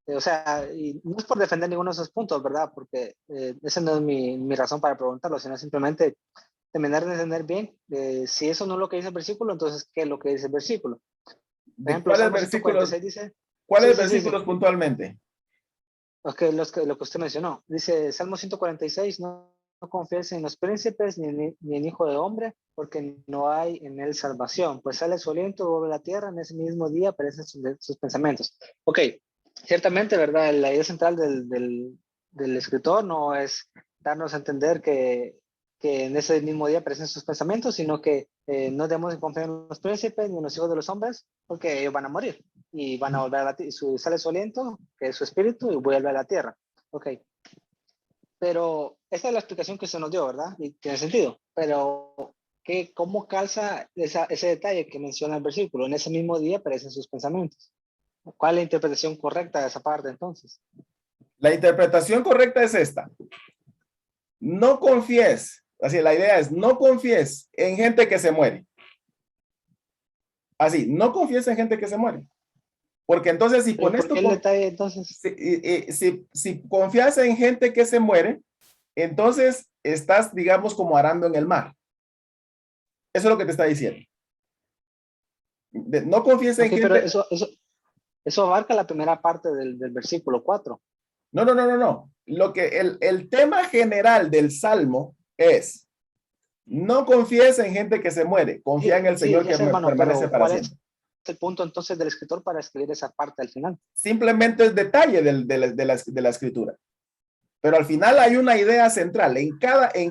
Speaker 4: O sea, y no es por defender ninguno de esos puntos, ¿verdad? Porque esa no es mi razón para preguntarlo, sino simplemente terminar de entender bien si eso no es lo que dice el versículo, entonces, ¿qué es lo que dice el versículo? Por
Speaker 1: ¿De
Speaker 4: ejemplo,
Speaker 1: cuáles
Speaker 4: Salmo
Speaker 1: versículos?
Speaker 4: 146 dice, sí,
Speaker 1: ¿Cuáles
Speaker 4: sí, sí,
Speaker 1: versículos
Speaker 4: sí.
Speaker 1: puntualmente?
Speaker 4: Lo que usted mencionó. Dice Salmo 146, no confíes en los príncipes ni en hijo de hombre, porque no hay en él salvación. Pues sale su aliento, vuelve a la tierra, en ese mismo día aparecen sus pensamientos. Ok, ciertamente, ¿verdad? La idea central del escritor no es darnos a entender que en ese mismo día aparecen sus pensamientos, sino que no debemos de confiar en los príncipes ni en los hijos de los hombres, porque ellos van a morir y van a volver a la tierra. Sale su aliento, que es su espíritu, y vuelve a la tierra. Ok. Pero esa es la explicación que se nos dio, ¿verdad? Y tiene sentido. Pero, ¿cómo calza ese detalle que menciona el versículo? En ese mismo día aparecen sus pensamientos. ¿Cuál es la interpretación correcta de esa parte entonces?
Speaker 1: La interpretación correcta es esta. No confíes, así la idea es, no confíes en gente que se muere. Así, no confíes en gente que se muere. Porque entonces si
Speaker 4: ¿Pero
Speaker 1: pones
Speaker 4: por qué el detalle entonces?
Speaker 1: si confías en gente que se muere, entonces estás, digamos, como arando en el mar. Eso es lo que te está diciendo. No confíes en
Speaker 4: Ok, pero
Speaker 1: gente.
Speaker 4: eso abarca la primera parte del versículo 4.
Speaker 1: No, no, no, no, no. Lo que el tema general del Salmo es, no confíes en gente que se muere, confía en
Speaker 4: Sí,
Speaker 1: el
Speaker 4: sí,
Speaker 1: Señor
Speaker 4: ya
Speaker 1: que
Speaker 4: sé, hermano,
Speaker 1: permanece
Speaker 4: pero
Speaker 1: para
Speaker 4: ¿cuál
Speaker 1: siempre.
Speaker 4: es el punto entonces del escritor para escribir esa parte al final?
Speaker 1: Simplemente es detalle de la escritura. Pero al final hay una idea central. En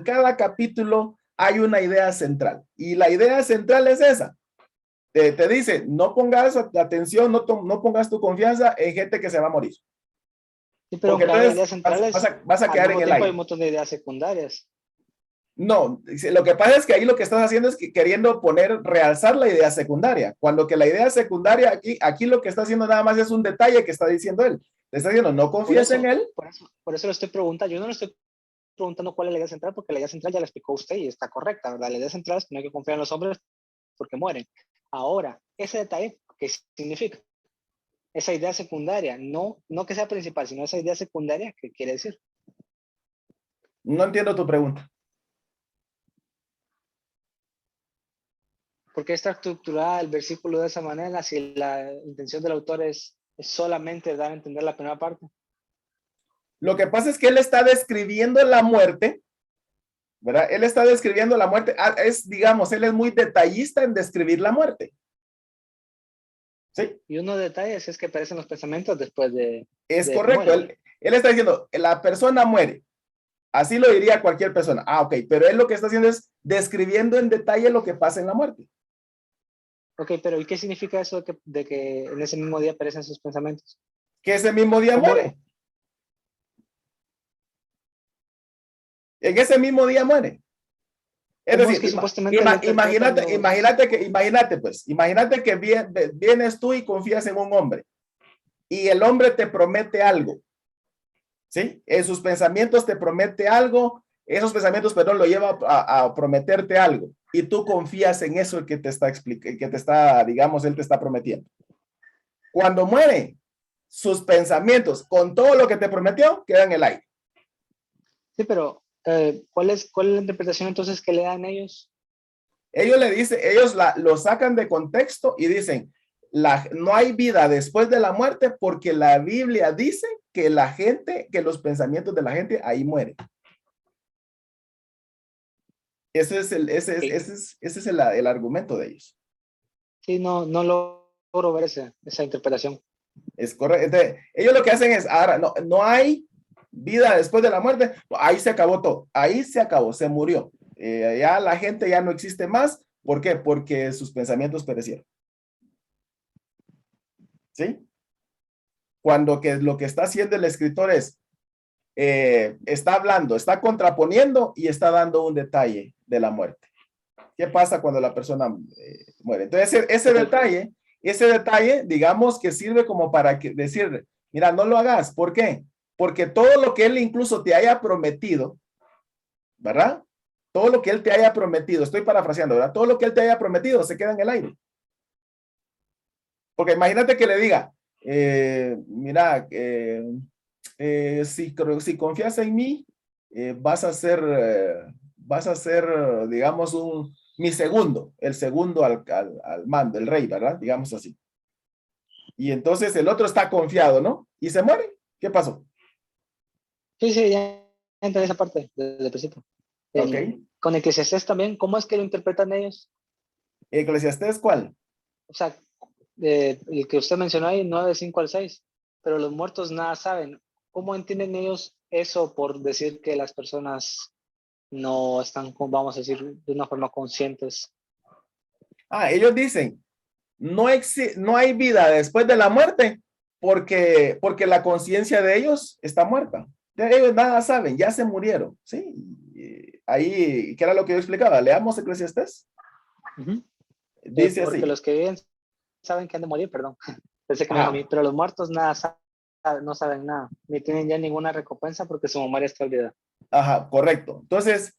Speaker 1: cada capítulo hay una idea central. Y la idea central es esa. Te dice, no pongas atención, no pongas tu confianza en gente que se va a morir.
Speaker 4: Sí, pero
Speaker 1: Porque
Speaker 4: aunque haya
Speaker 1: entonces
Speaker 4: ideas centrales,
Speaker 1: vas a
Speaker 4: al
Speaker 1: quedar en
Speaker 4: mismo
Speaker 1: el
Speaker 4: tiempo hay
Speaker 1: aire.
Speaker 4: un montón de ideas secundarias.
Speaker 1: No, lo que pasa es que ahí lo que estás haciendo es queriendo realzar la idea secundaria, cuando que la idea secundaria aquí lo que está haciendo nada más es un detalle que está diciendo él. Te está diciendo, no
Speaker 4: Por
Speaker 1: confíes en
Speaker 4: eso,
Speaker 1: él.
Speaker 4: por eso lo estoy preguntando. Yo no lo estoy preguntando cuál es la idea central, porque la idea central ya la explicó usted y está correcta, ¿verdad? La idea central es que no hay que confiar en los hombres porque mueren. Ahora, ese detalle, ¿qué significa? Esa idea secundaria, no que sea principal, sino esa idea secundaria, ¿qué quiere decir?
Speaker 1: No entiendo tu pregunta.
Speaker 4: ¿Por qué está estructurada el versículo de esa manera si la intención del autor es solamente dar a entender la primera parte?
Speaker 1: Lo que pasa es que él está describiendo la muerte, ¿verdad? Él está describiendo la muerte. Digamos, él es muy detallista en describir la muerte. ¿Sí?
Speaker 4: Y uno de detalles es que aparecen los pensamientos después de
Speaker 1: Es
Speaker 4: que
Speaker 1: correcto.
Speaker 4: mueren.
Speaker 1: Él está diciendo, la persona muere. Así lo diría cualquier persona. Ok, pero él lo que está haciendo es describiendo en detalle lo que pasa en la muerte.
Speaker 4: Ok, pero ¿y qué significa eso de que en ese mismo día aparecen sus pensamientos?
Speaker 1: Que ese mismo día
Speaker 4: ¿Cómo?
Speaker 1: muere. En ese mismo día muere. Es
Speaker 4: ¿Cómo es
Speaker 1: decir,
Speaker 4: que supuestamente lo interpretan los...
Speaker 1: imagínate que vienes tú y confías en un hombre y el hombre te promete algo, ¿sí? En sus pensamientos te promete algo, esos pensamientos, perdón, lo lleva a prometerte algo y tú confías en eso que te está explicando, que te está, digamos, él te está prometiendo. Cuando muere, sus pensamientos con todo lo que te prometió quedan en el aire.
Speaker 4: Sí, pero ¿cuál es la interpretación entonces que le dan ellos?
Speaker 1: Ellos le dicen, lo sacan de contexto y dicen, no hay vida después de la muerte porque la Biblia dice que que los pensamientos de la gente ahí mueren. Ese es el argumento de ellos.
Speaker 4: Sí, no logro ver esa interpretación.
Speaker 1: Es correcto. Entonces, ellos lo que hacen es, ahora, no hay vida después de la muerte, ahí se acabó todo, ahí se acabó, se murió. Ya la gente ya no existe más. ¿Por qué? Porque sus pensamientos perecieron. ¿Sí? Cuando lo que está haciendo el escritor es, está hablando, está contraponiendo y está dando un detalle de la muerte. ¿Qué pasa cuando la persona muere? Entonces, ese detalle, digamos que sirve como para decir, mira, no lo hagas. ¿Por qué? Porque todo lo que él incluso te haya prometido, ¿verdad? Todo lo que él te haya prometido, estoy parafraseando, ¿verdad? Todo lo que él te haya prometido se queda en el aire. Porque imagínate que le diga, mira, si confías en mí, vas a ser, digamos, mi segundo, el segundo al mando, el rey, ¿verdad? Digamos así. Y entonces el otro está confiado, ¿no? Y se muere. ¿Qué pasó?
Speaker 4: Sí, sí, ya entra esa parte desde el principio.
Speaker 1: Ok.
Speaker 4: Con Eclesiastés también, ¿cómo es que lo interpretan ellos?
Speaker 1: ¿Eclesiastés cuál?
Speaker 4: O sea, el que usted mencionó ahí, 9, 5 al 6, pero los muertos nada saben. ¿Cómo entienden ellos eso por decir que las personas no están, vamos a decir, de una forma conscientes?
Speaker 1: Ellos dicen, no hay vida después de la muerte porque la conciencia de ellos está muerta. Ellos nada saben, ya se murieron, ¿sí? Ahí, ¿qué era lo que yo explicaba? Leamos Eclesiastés.
Speaker 4: Uh-huh.
Speaker 1: Dice
Speaker 4: Porque
Speaker 1: así.
Speaker 4: los que viven saben que han de morir, perdón. Pensé que me dijo a mí, pero los muertos nada no saben nada, ni tienen ya ninguna recompensa porque su memoria está olvidada.
Speaker 1: Ajá, correcto. Entonces,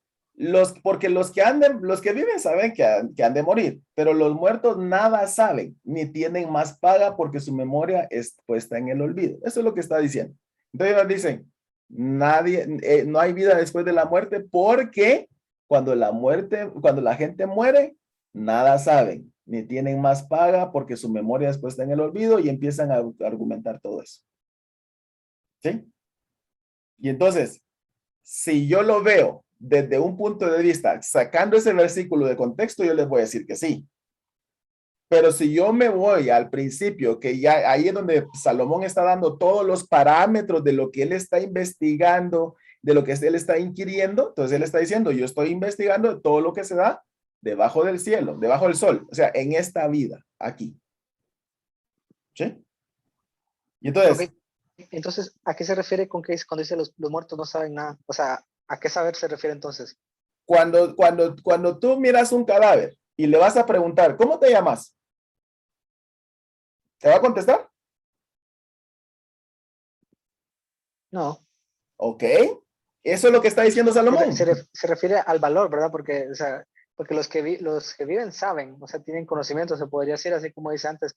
Speaker 1: porque los que viven saben que han de morir, pero los muertos nada saben, ni tienen más paga porque su memoria es puesta en el olvido. Eso es lo que está diciendo. Entonces ellos dicen, no hay vida después de la muerte porque cuando la gente muere, nada saben, ni tienen más paga porque su memoria es puesta en el olvido y empiezan a argumentar todo eso. ¿Sí? Y entonces, si yo lo veo desde un punto de vista, sacando ese versículo de contexto, yo les voy a decir que sí. Pero si yo me voy al principio, que ya ahí es donde Salomón está dando todos los parámetros de lo que él está investigando, de lo que él está inquiriendo, entonces él está diciendo, yo estoy investigando todo lo que se da debajo del cielo, debajo del sol, o sea, en esta vida, aquí. ¿Sí? Y entonces,
Speaker 4: Okay. Entonces, ¿a qué se refiere con que cuando dice los muertos no saben nada? O sea, ¿a qué saber se refiere entonces?
Speaker 1: cuando tú miras un cadáver y le vas a preguntar, ¿cómo te llamas? ¿Te va a contestar?
Speaker 4: No.
Speaker 1: Ok. Eso es lo que está diciendo Salomón.
Speaker 4: Se refiere al valor, ¿verdad? Porque, o sea, porque los que viven saben, o sea, tienen conocimiento, se podría decir, así como dice antes,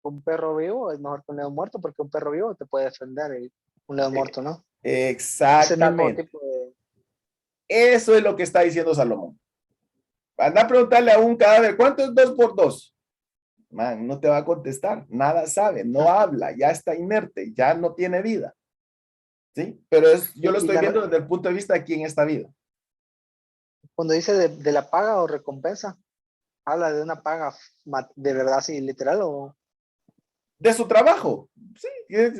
Speaker 4: un perro vivo es mejor que un león muerto porque un perro vivo te puede defender y un león muerto, ¿no? Ese mismo
Speaker 1: Exactamente.
Speaker 4: tipo de...
Speaker 1: Eso es lo que está diciendo Salomón. Anda a preguntarle a un cadáver, ¿cuánto es 2 por 2? Man, no te va a contestar, nada sabe, no habla, ya está inerte, ya no tiene vida. ¿Sí? Pero yo lo
Speaker 4: Y
Speaker 1: estoy viendo desde el punto de vista de aquí en esta vida.
Speaker 4: cuando dice de la paga o recompensa, habla de una paga de verdad, sí, literal o...
Speaker 1: De su trabajo. Sí,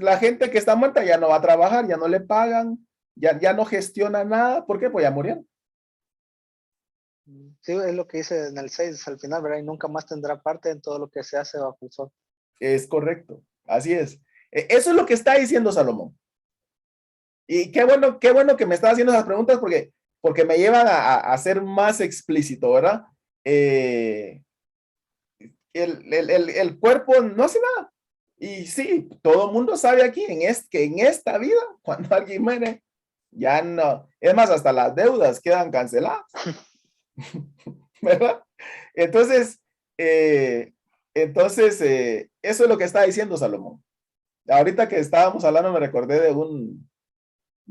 Speaker 1: la gente que está muerta ya no va a trabajar, ya no le pagan, ya no gestiona nada. ¿Por qué? Pues ya murieron.
Speaker 4: Sí, es lo que dice en el 6 al final, ¿verdad? Y nunca más tendrá parte en todo lo que se hace bajo el sol.
Speaker 1: Es correcto, así es. Eso es lo que está diciendo Salomón. Y qué bueno que me estás haciendo esas preguntas porque me llevan a ser más explícito, ¿verdad? El cuerpo no hace nada. Y sí, todo el mundo sabe aquí que en esta vida, cuando alguien muere, ya no. Es más, hasta las deudas quedan canceladas, ¿verdad? Entonces, eso es lo que está diciendo Salomón. Ahorita que estábamos hablando, me recordé de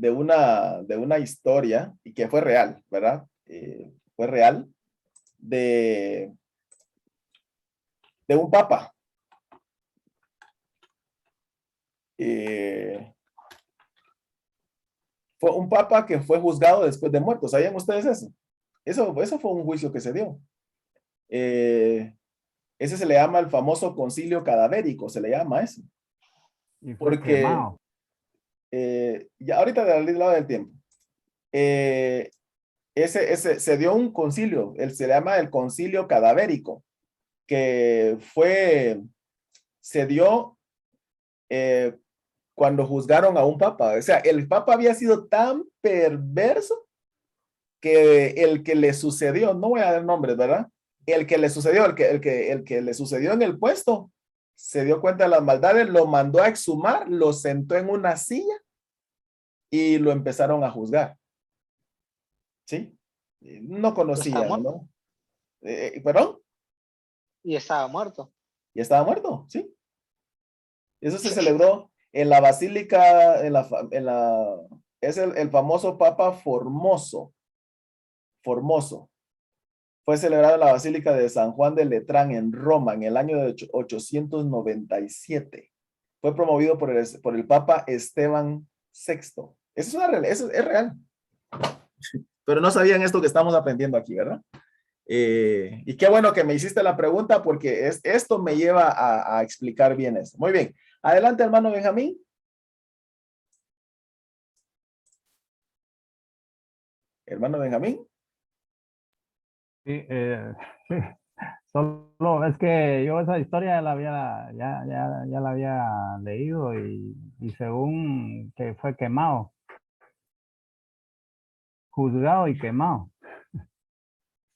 Speaker 1: una historia y que fue real, ¿verdad? Fue real de un papa. Fue un papa que fue juzgado después de muerto. ¿Sabían ustedes eso? Eso fue un juicio que se dio. Ese se le llama el famoso concilio cadavérico, se le llama eso.
Speaker 5: Y fue
Speaker 1: Porque
Speaker 5: quemado.
Speaker 1: ya ahorita del lado del tiempo. Ese se dio un concilio, se le llama el concilio cadavérico, que se dio cuando juzgaron a un papa. O sea, el papa había sido tan perverso que el que le sucedió, no voy a dar nombres, ¿verdad? El que le sucedió, el que le sucedió en el puesto, se dio cuenta de las maldades, lo mandó a exhumar, lo sentó en una silla y lo empezaron a juzgar. ¿Sí? No
Speaker 4: Estaba
Speaker 1: conocían,
Speaker 4: muerto.
Speaker 1: ¿no? ¿Perdón?
Speaker 4: Y estaba muerto.
Speaker 1: Y estaba muerto, ¿sí? Eso se celebró en la basílica, es el famoso Papa Formoso. Formoso. Fue celebrado en la Basílica de San Juan de Letrán en Roma en el año de 897. Fue promovido por el Papa Esteban VI. Eso es real. Pero no sabían esto que estamos aprendiendo aquí, ¿verdad? Y qué bueno que me hiciste la pregunta porque esto me lleva a explicar bien esto. Muy bien. Adelante, hermano Benjamín. Hermano Benjamín.
Speaker 5: Sí, sí. Solo es que yo esa historia ya la había leído y según que fue quemado, juzgado y quemado.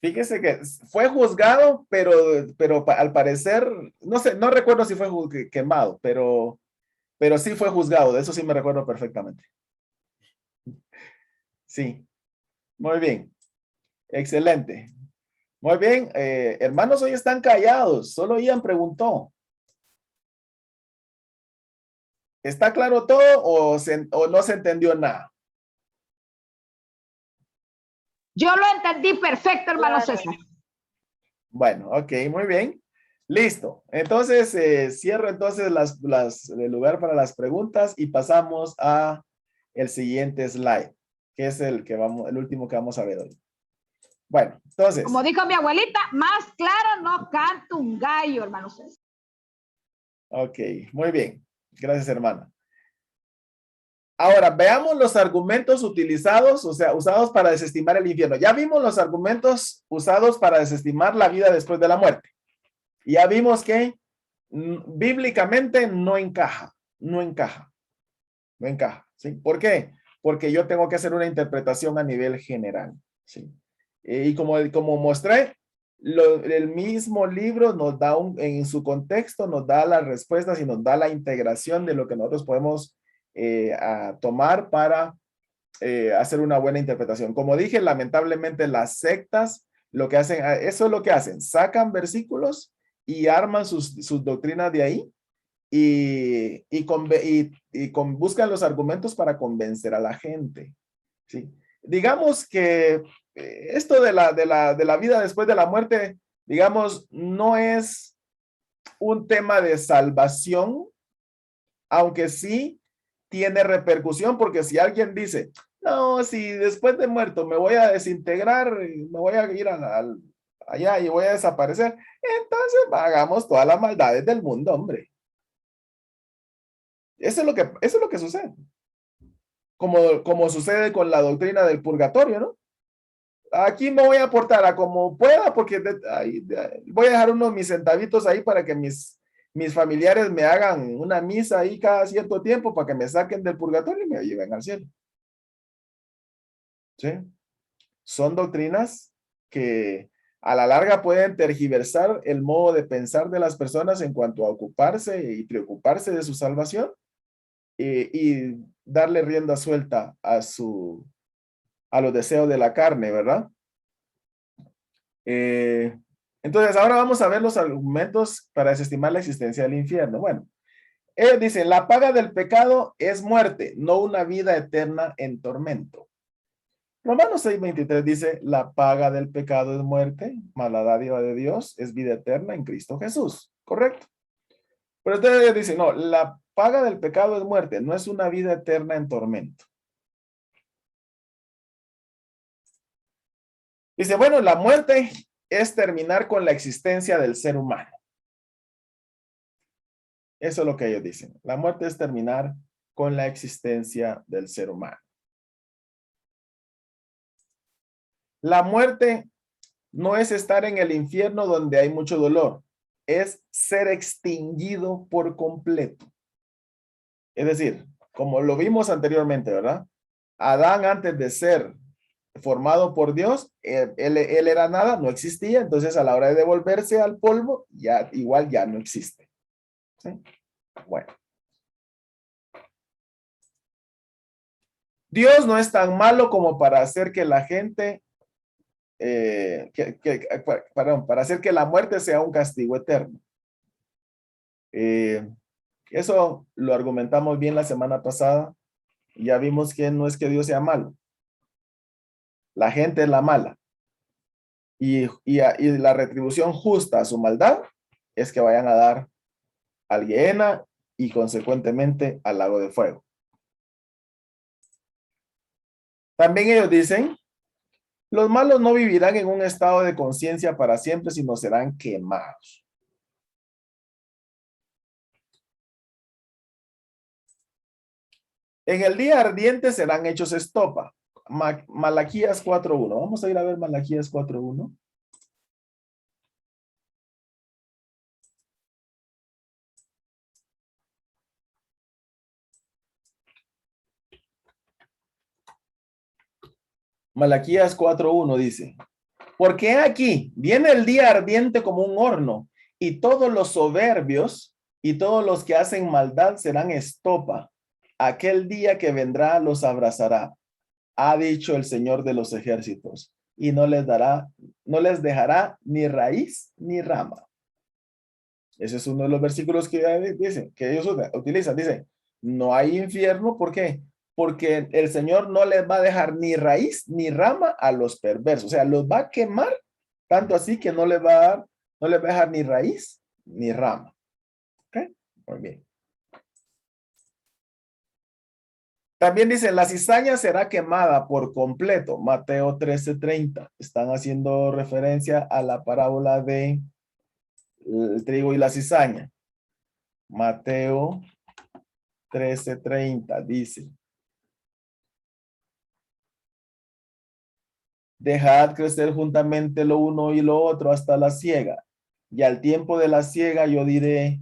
Speaker 1: Fíjese que fue juzgado, pero al parecer, no sé, no recuerdo si fue quemado, pero sí fue juzgado, de eso sí me recuerdo perfectamente. Sí, muy bien, excelente. Muy bien, hermanos, hoy están callados, solo Ian preguntó. ¿Está claro todo o no se entendió nada?
Speaker 2: Yo lo entendí perfecto, hermano César.
Speaker 1: Bueno, ok, muy bien. Listo. Entonces, cierro entonces el lugar para las preguntas y pasamos a el siguiente slide, que es el último que vamos a ver hoy. Bueno, entonces.
Speaker 2: Como dijo mi abuelita, más claro no canta un gallo, hermano César.
Speaker 1: Ok, muy bien. Gracias, hermana. Ahora, veamos los argumentos utilizados, o sea, usados para desestimar el infierno. Ya vimos los argumentos usados para desestimar la vida después de la muerte. Ya vimos que bíblicamente no encaja, ¿sí? ¿Por qué? Porque yo tengo que hacer una interpretación a nivel general, ¿sí? Y como mostré, el mismo libro nos da en su contexto, nos da las respuestas y nos da la integración de lo que nosotros podemos tomar para hacer una buena interpretación. Como dije, lamentablemente las sectas lo que hacen, eso es lo que hacen, sacan versículos y arman sus doctrinas de ahí buscan los argumentos para convencer a la gente, ¿sí? Digamos que esto de la vida después de la muerte, digamos, no es un tema de salvación, aunque sí tiene repercusión, porque si alguien dice, no, si después de muerto me voy a desintegrar, me voy a ir allá y voy a desaparecer, entonces hagamos todas las maldades del mundo, hombre. Eso es lo que sucede. Como sucede con la doctrina del purgatorio, ¿no? Aquí me voy a aportar a como pueda, porque voy a dejar unos mis centavitos ahí para que mis familiares me hagan una misa ahí cada cierto tiempo para que me saquen del purgatorio y me lleven al cielo. ¿Sí? Son doctrinas que a la larga pueden tergiversar el modo de pensar de las personas en cuanto a ocuparse y preocuparse de su salvación y darle rienda suelta a los deseos de la carne, ¿verdad? Entonces, ahora vamos a ver los argumentos para desestimar la existencia del infierno. Bueno, ellos dicen, la paga del pecado es muerte, no una vida eterna en tormento. Romanos 6:23 dice, la paga del pecado es muerte, mas la dádiva de Dios es vida eterna en Cristo Jesús. ¿Correcto? Pero entonces ellos dicen, no, la paga del pecado es muerte, no es una vida eterna en tormento. Dice, bueno, la muerte es terminar con la existencia del ser humano. Eso es lo que ellos dicen. La muerte es terminar con la existencia del ser humano. La muerte no es estar en el infierno donde hay mucho dolor, es ser extinguido por completo. Es decir, como lo vimos anteriormente, ¿verdad? Adán antes de ser formado por Dios, él era nada, no existía, entonces a la hora de devolverse al polvo, igual ya no existe. ¿Sí? Bueno. Dios no es tan malo como para hacer que la gente, para hacer que la muerte sea un castigo eterno. Eso lo argumentamos bien la semana pasada. Ya vimos que no es que Dios sea malo. La gente es la mala. Y la retribución justa a su maldad es que vayan a dar al Gehenna y consecuentemente al lago de fuego. También ellos dicen, los malos no vivirán en un estado de conciencia para siempre, sino serán quemados. En el día ardiente serán hechos estopa. Malaquías 4.1. Vamos a ir a ver Malaquías 4.1. Malaquías 4.1 dice, porque aquí viene el día ardiente como un horno, y todos los soberbios y todos los que hacen maldad serán estopa. Aquel día que vendrá los abrazará, ha dicho el Señor de los ejércitos, y no les dejará ni raíz ni rama. Ese es uno de los versículos que dicen, que ellos utilizan. Dicen, no hay infierno, ¿por qué? Porque el Señor no les va a dejar ni raíz ni rama a los perversos. O sea, los va a quemar, tanto así que no les va a dejar ni raíz ni rama. ¿Ok? Muy bien. También dice, la cizaña será quemada por completo. Mateo 13:30. Están haciendo referencia a la parábola de el trigo y la cizaña. Mateo 13:30 dice, dejad crecer juntamente lo uno y lo otro hasta la siega. Y al tiempo de la siega yo diré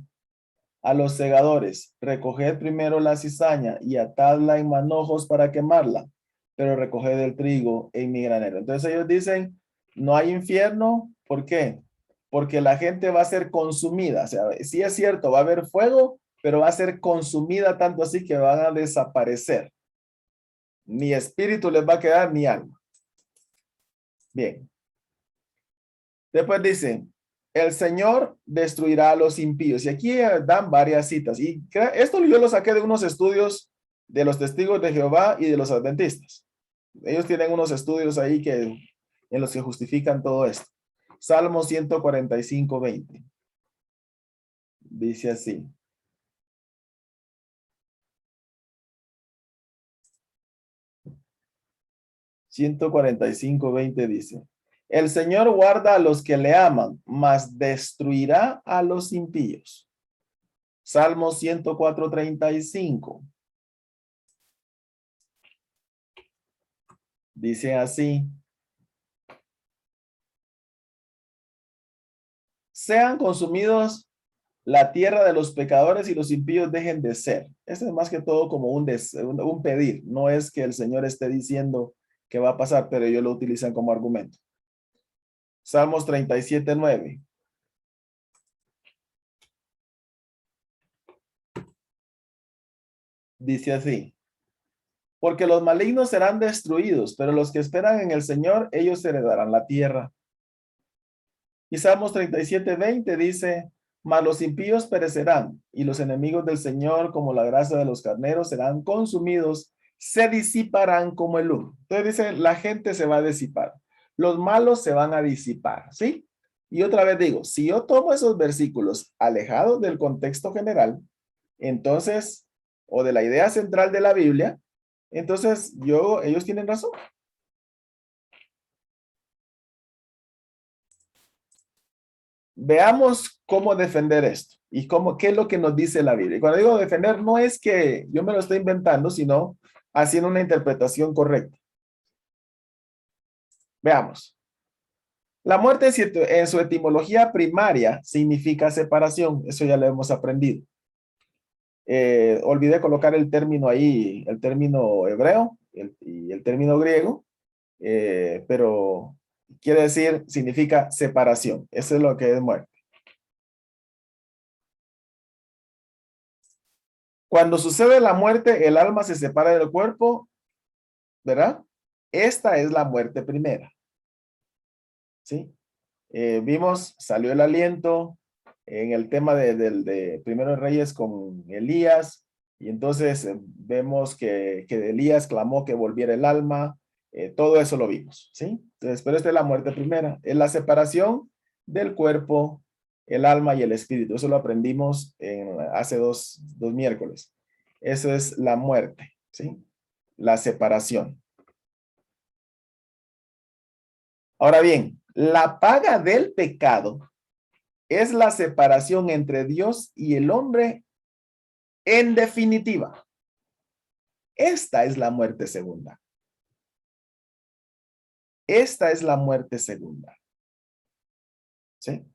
Speaker 1: a los segadores, recoged primero la cizaña y atadla en manojos para quemarla, pero recoged el trigo en mi granero. Entonces ellos dicen, no hay infierno. ¿Por qué? Porque la gente va a ser consumida. O sea, sí es cierto, va a haber fuego, pero va a ser consumida tanto así que van a desaparecer. Ni espíritu les va a quedar, ni alma. Bien. Después dice, el Señor destruirá a los impíos. Y aquí dan varias citas. Y esto yo lo saqué de unos estudios de los testigos de Jehová y de los adventistas. Ellos tienen unos estudios ahí en los que justifican todo esto. Salmo 145:20. Dice así. (145:20) dice, el Señor guarda a los que le aman, mas destruirá a los impíos. Salmo 104:35. Dice así. Sean consumidos la tierra de los pecadores y los impíos dejen de ser. Esto es más que todo como un pedir. No es que el Señor esté diciendo que va a pasar, pero ellos lo utilizan como argumento. Salmos 37:9. Dice así. Porque los malignos serán destruidos, pero los que esperan en el Señor, ellos heredarán la tierra. Y Salmos 37:20 dice, mas los impíos perecerán, y los enemigos del Señor, como la grasa de los carneros, serán consumidos, se disiparán como el humo. Entonces dice, la gente se va a disipar. Los malos se van a disipar, ¿sí? Y otra vez digo, si yo tomo esos versículos alejados del contexto general, entonces, o de la idea central de la Biblia, entonces ellos tienen razón. Veamos cómo defender esto y qué es lo que nos dice la Biblia. Y cuando digo defender, no es que yo me lo estoy inventando, sino haciendo una interpretación correcta. Veamos. La muerte en su etimología primaria significa separación. Eso ya lo hemos aprendido. Olvidé colocar el término ahí, el término hebreo y el término griego, pero quiere decir, significa separación. Eso es lo que es muerte. Cuando sucede la muerte, el alma se separa del cuerpo, ¿verdad? Esta es la muerte primera. ¿Sí? Vimos, salió el aliento, en el tema de Primero de Reyes con Elías, y entonces vemos que Elías clamó que volviera el alma, todo eso lo vimos, ¿sí? Entonces, pero esta es la muerte primera, es la separación del cuerpo, el alma y el espíritu. Eso lo aprendimos hace dos miércoles. Eso es la muerte, ¿sí? La separación. Ahora bien, la paga del pecado es la separación entre Dios y el hombre en definitiva. Esta es la muerte segunda. Esta es la muerte segunda. ¿Sí?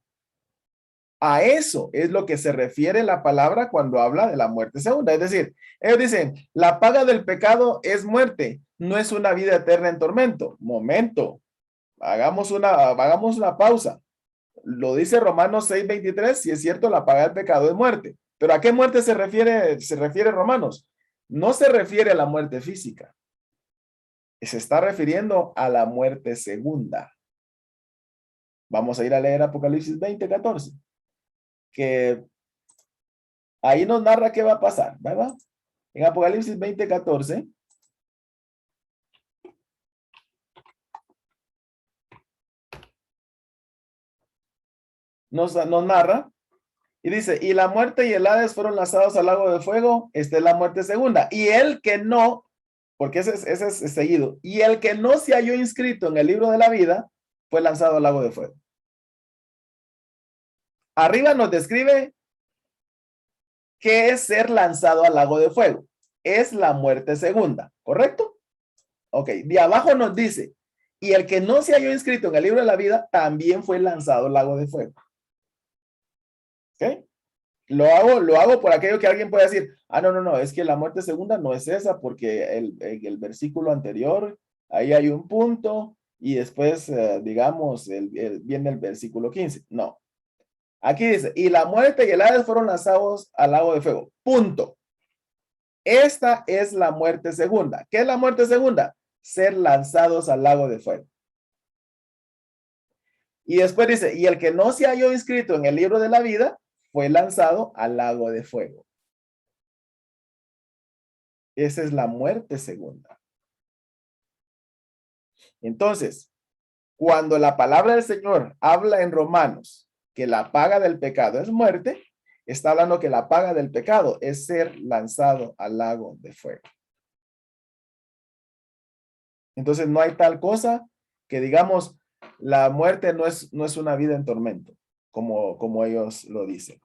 Speaker 1: A eso es lo que se refiere la palabra cuando habla de la muerte segunda. Es decir, ellos dicen, la paga del pecado es muerte, no es una vida eterna en tormento. Momento, hagamos una pausa. Lo dice Romanos 6:23, si es cierto, la paga del pecado es muerte. Pero ¿a qué muerte se refiere Romanos? No se refiere a la muerte física. Se está refiriendo a la muerte segunda. Vamos a ir a leer Apocalipsis 20:14. Que ahí nos narra qué va a pasar, ¿verdad? En Apocalipsis 20:14. Nos narra y dice, y la muerte y el Hades fueron lanzados al lago de fuego. Esta es la muerte segunda. Y el que no, porque ese es seguido, y el que no se halló inscrito en el libro de la vida, fue lanzado al lago de fuego. Arriba nos describe qué es ser lanzado al lago de fuego. Es la muerte segunda, ¿correcto? Ok, de abajo nos dice, y el que no se halló inscrito en el libro de la vida, también fue lanzado al lago de fuego. ¿Ok? Lo hago por aquello que alguien puede decir, no, es que la muerte segunda no es esa, porque el versículo anterior, ahí hay un punto, y después, digamos, viene el versículo 15. No. Aquí dice, y la muerte y el Hades fueron lanzados al lago de fuego. Punto. Esta es la muerte segunda. ¿Qué es la muerte segunda? Ser lanzados al lago de fuego. Y después dice, y el que no se halló inscrito en el libro de la vida, fue lanzado al lago de fuego. Esa es la muerte segunda. Entonces, cuando la palabra del Señor habla en Romanos que la paga del pecado es muerte, está hablando que la paga del pecado es ser lanzado al lago de fuego. Entonces, no hay tal cosa que digamos, la muerte no es una vida en tormento, como ellos lo dicen.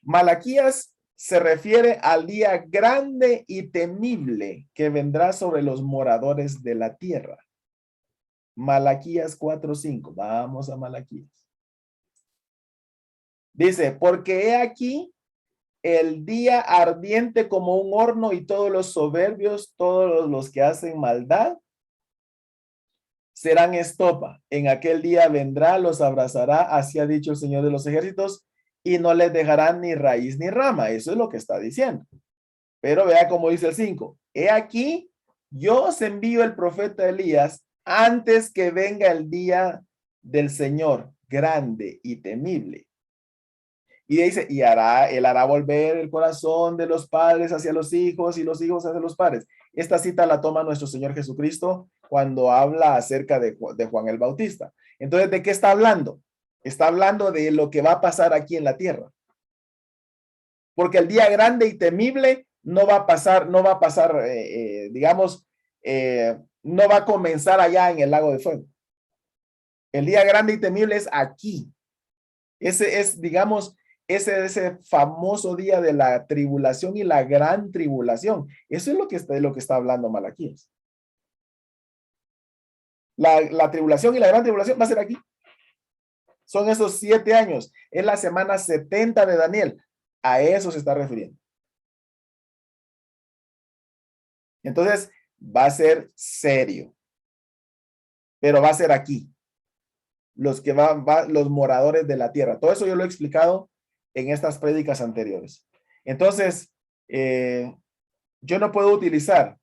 Speaker 1: Malaquías se refiere al día grande y temible que vendrá sobre los moradores de la tierra. Malaquías 4:5. Vamos a Malaquías. Dice, porque he aquí el día ardiente como un horno y todos los soberbios, todos los que hacen maldad, serán estopa. En aquel día vendrá, los abrazará, así ha dicho el Señor de los ejércitos, y no les dejarán ni raíz ni rama. Eso es lo que está diciendo. Pero vea cómo dice el 5. He aquí, yo os envío el profeta Elías antes que venga el día del Señor, grande y temible. Y dice, él hará volver el corazón de los padres hacia los hijos y los hijos hacia los padres. Esta cita la toma nuestro Señor Jesucristo cuando habla acerca de Juan el Bautista. Entonces, ¿de qué está hablando? Está hablando de lo que va a pasar aquí en la tierra. Porque el día grande y temible no va a pasar, digamos, no va a comenzar allá en el lago de fuego. El día grande y temible es aquí. Ese es, digamos, ese famoso día de la tribulación y la gran tribulación. Eso es lo que está hablando Malaquías. La tribulación y la gran tribulación va a ser aquí. Son esos 7 años. Es la semana 70 de Daniel. A eso se está refiriendo. Entonces, va a ser serio. Pero va a ser aquí. Los moradores de la tierra. Todo eso yo lo he explicado en estas prédicas anteriores. Entonces, yo no puedo utilizar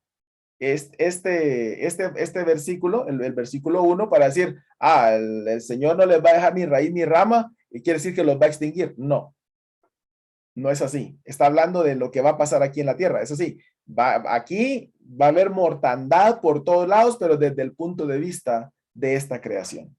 Speaker 1: este versículo, el versículo 1, para decir, el Señor no les va a dejar ni raíz ni rama, y quiere decir que los va a extinguir. No, no es así. Está hablando de lo que va a pasar aquí en la tierra. Eso sí, aquí va a haber mortandad por todos lados, pero desde el punto de vista de esta creación.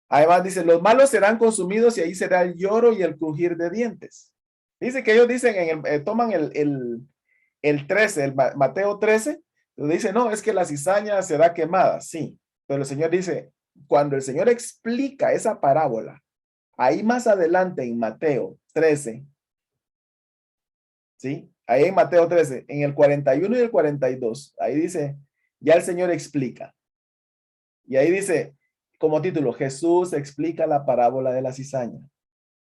Speaker 1: Además dice, los malos serán consumidos y ahí será el lloro y el crujir de dientes. Dice que ellos dicen, toman el 13, Mateo 13, dice, no, es que la cizaña será quemada. Sí, pero el Señor dice, cuando el Señor explica esa parábola, ahí más adelante en Mateo 13, ¿sí? Ahí en Mateo 13, en el 41 y el 42, ahí dice, ya el Señor explica. Y ahí dice, como título, Jesús explica la parábola de la cizaña.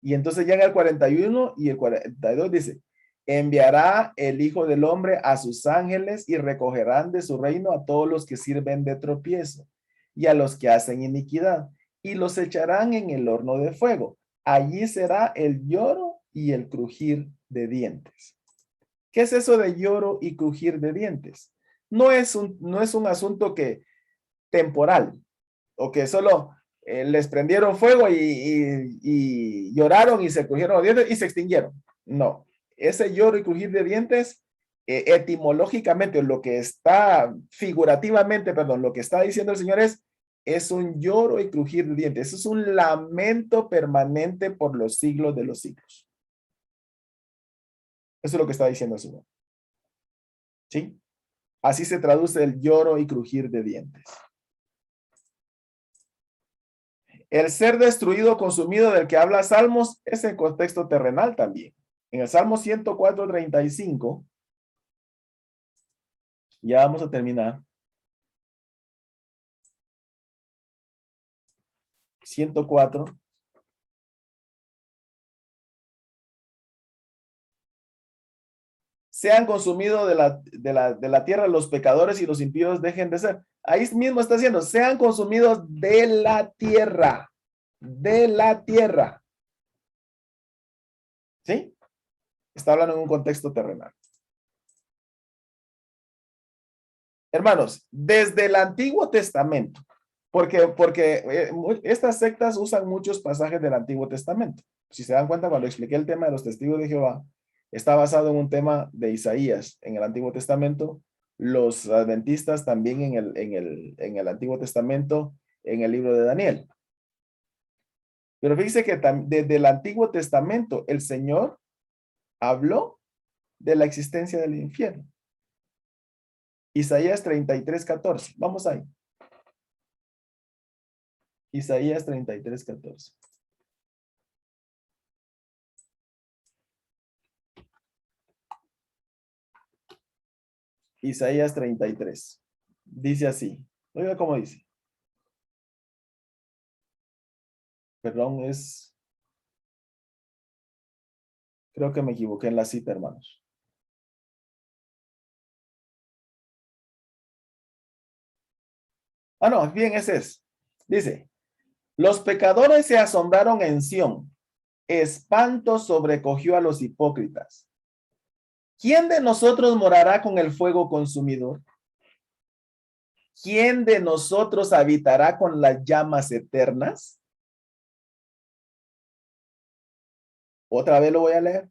Speaker 1: Y entonces ya en el 41 y el 42 dice, enviará el Hijo del Hombre a sus ángeles y recogerán de su reino a todos los que sirven de tropiezo y a los que hacen iniquidad y los echarán en el horno de fuego. Allí será el lloro y el crujir de dientes. ¿Qué es eso de lloro y crujir de dientes? No es un asunto temporal, o que solo les prendieron fuego y lloraron y se crujieron los dientes y se extinguieron. No, ese lloro y crujir de dientes, etimológicamente, figurativamente, lo que está diciendo el Señor es un lloro y crujir de dientes. Es un lamento permanente por los siglos de los siglos. Eso es lo que está diciendo el Señor. ¿Sí? Así se traduce el lloro y crujir de dientes. El ser destruido, consumido del que habla Salmos es en contexto terrenal también. En el Salmo 104:35, ya vamos a terminar. 104. Sean consumidos de la tierra los pecadores y los impíos dejen de ser. Ahí mismo está diciendo, sean consumidos de la tierra. De la tierra. ¿Sí? Está hablando en un contexto terrenal. Hermanos, desde el Antiguo Testamento, porque estas sectas usan muchos pasajes del Antiguo Testamento. Si se dan cuenta, cuando expliqué el tema de los testigos de Jehová, está basado en un tema de Isaías en el Antiguo Testamento. Los adventistas también en el Antiguo Testamento, en el libro de Daniel. Pero fíjense que desde el Antiguo Testamento el Señor habló de la existencia del infierno. Isaías 33:14. Vamos ahí. Isaías 33:14. Isaías 33. Dice así. Oiga cómo dice. Perdón, creo que me equivoqué en la cita, hermanos. No, bien, ese es. Dice, los pecadores se asombraron en Sión. Espanto sobrecogió a los hipócritas. ¿Quién de nosotros morará con el fuego consumidor? ¿Quién de nosotros habitará con las llamas eternas? Otra vez lo voy a leer.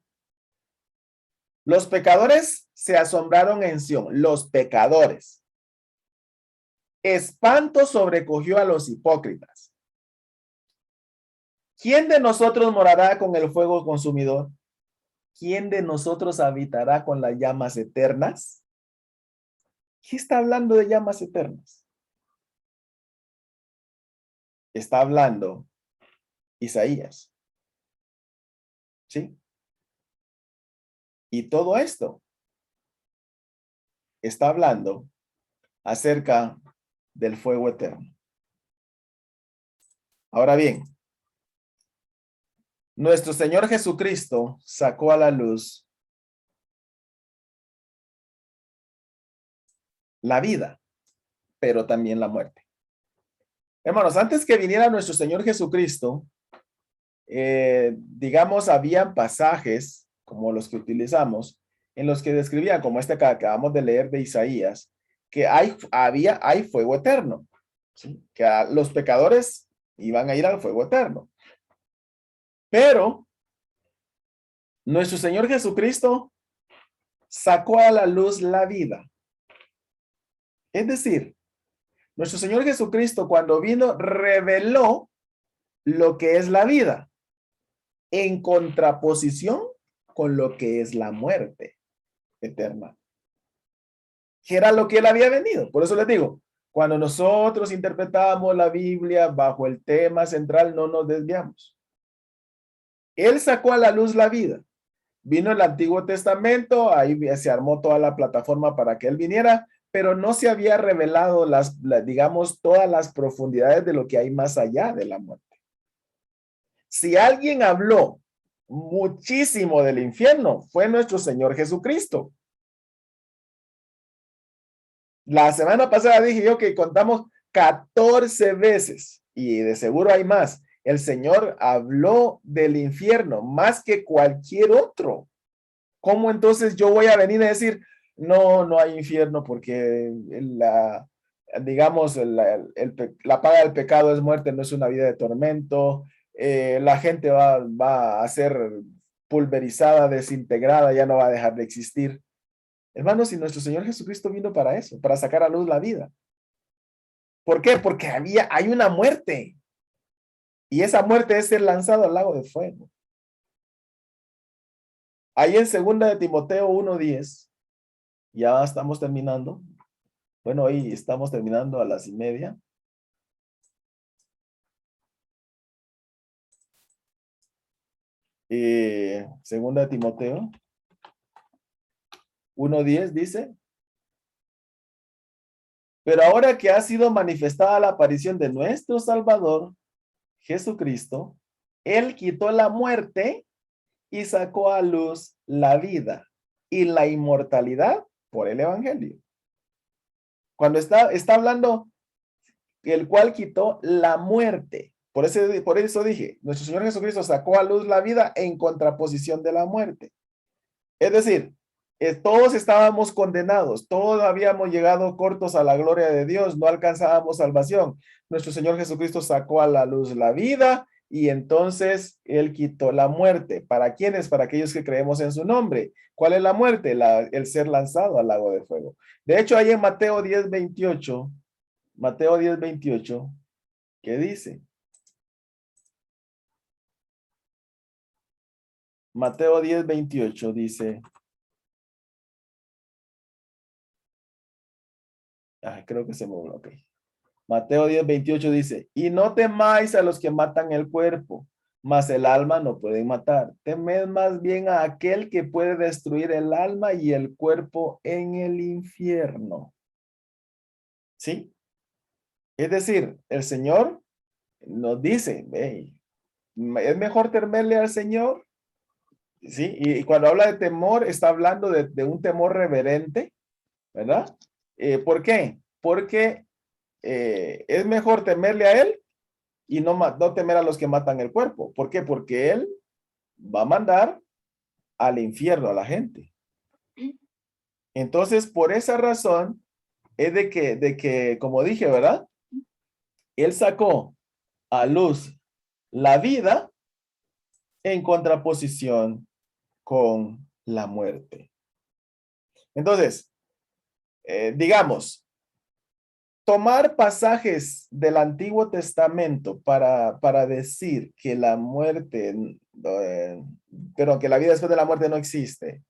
Speaker 1: Los pecadores se asombraron en Sión. Los pecadores. Espanto sobrecogió a los hipócritas. ¿Quién de nosotros morará con el fuego consumidor? ¿Quién de nosotros habitará con las llamas eternas? ¿Qué está hablando de llamas eternas? Está hablando Isaías. ¿Sí? Y todo esto está hablando acerca del fuego eterno. Ahora bien, nuestro Señor Jesucristo sacó a la luz la vida, pero también la muerte. Hermanos, antes que viniera nuestro Señor Jesucristo, digamos, habían pasajes como los que utilizamos en los que describían, como este que acabamos de leer de Isaías, que hay fuego eterno, ¿sí? Que los pecadores iban a ir al fuego eterno. Pero nuestro Señor Jesucristo sacó a la luz la vida. Es decir, nuestro Señor Jesucristo, cuando vino, reveló lo que es la vida en contraposición con lo que es la muerte eterna, que era lo que él había venido. Por eso les digo, cuando nosotros interpretamos la Biblia bajo el tema central, no nos desviamos. Él sacó a la luz la vida. Vino el Antiguo Testamento, ahí se armó toda la plataforma para que él viniera, pero no se había revelado digamos, todas las profundidades de lo que hay más allá de la muerte. Si alguien habló muchísimo del infierno, fue nuestro Señor Jesucristo. La semana pasada dije yo que contamos 14 veces, y de seguro hay más. El Señor habló del infierno más que cualquier otro. ¿Cómo entonces yo voy a venir a decir, no hay infierno porque digamos, la paga del pecado es muerte, no es una vida de tormento, la gente va a ser pulverizada, desintegrada, ya no va a dejar de existir? Hermanos, si nuestro Señor Jesucristo vino para eso, para sacar a luz la vida. ¿Por qué? Porque hay una muerte. Y esa muerte es ser lanzado al lago de fuego. Ahí en 2 de Timoteo 1:10, ya estamos terminando. Bueno, hoy estamos terminando a las 1:30. Segunda de Timoteo 1:10 dice: pero ahora que ha sido manifestada la aparición de nuestro Salvador, Jesucristo, Él quitó la muerte y sacó a luz la vida y la inmortalidad por el Evangelio. Cuando está hablando, el cual quitó la muerte. Por eso dije, nuestro Señor Jesucristo sacó a luz la vida en contraposición de la muerte. Es decir, todos estábamos condenados, todos habíamos llegado cortos a la gloria de Dios, no alcanzábamos salvación. Nuestro Señor Jesucristo sacó a la luz la vida y entonces Él quitó la muerte. ¿Para quiénes? Para aquellos que creemos en su nombre. ¿Cuál es la muerte? El ser lanzado al lago de fuego. De hecho, ahí en Mateo 10:28, ¿qué dice? Mateo 10:28 dice, creo que se me ok. Mateo 10:28 dice, y no temáis a los que matan el cuerpo, mas el alma no pueden matar. Temed más bien a aquel que puede destruir el alma y el cuerpo en el infierno. ¿Sí? Es decir, el Señor nos dice, hey, es mejor temerle al Señor. ¿Sí? Y cuando habla de temor, está hablando de un temor reverente, ¿verdad? ¿Por qué? Porque es mejor temerle a Él y no temer a los que matan el cuerpo. ¿Por qué? Porque Él va a mandar al infierno a la gente. Entonces, por esa razón, es de que, como dije, ¿verdad? Él sacó a luz la vida en contraposición con la muerte. Entonces, digamos, tomar pasajes del Antiguo Testamento para decir que la muerte, pero que la vida después de la muerte no existe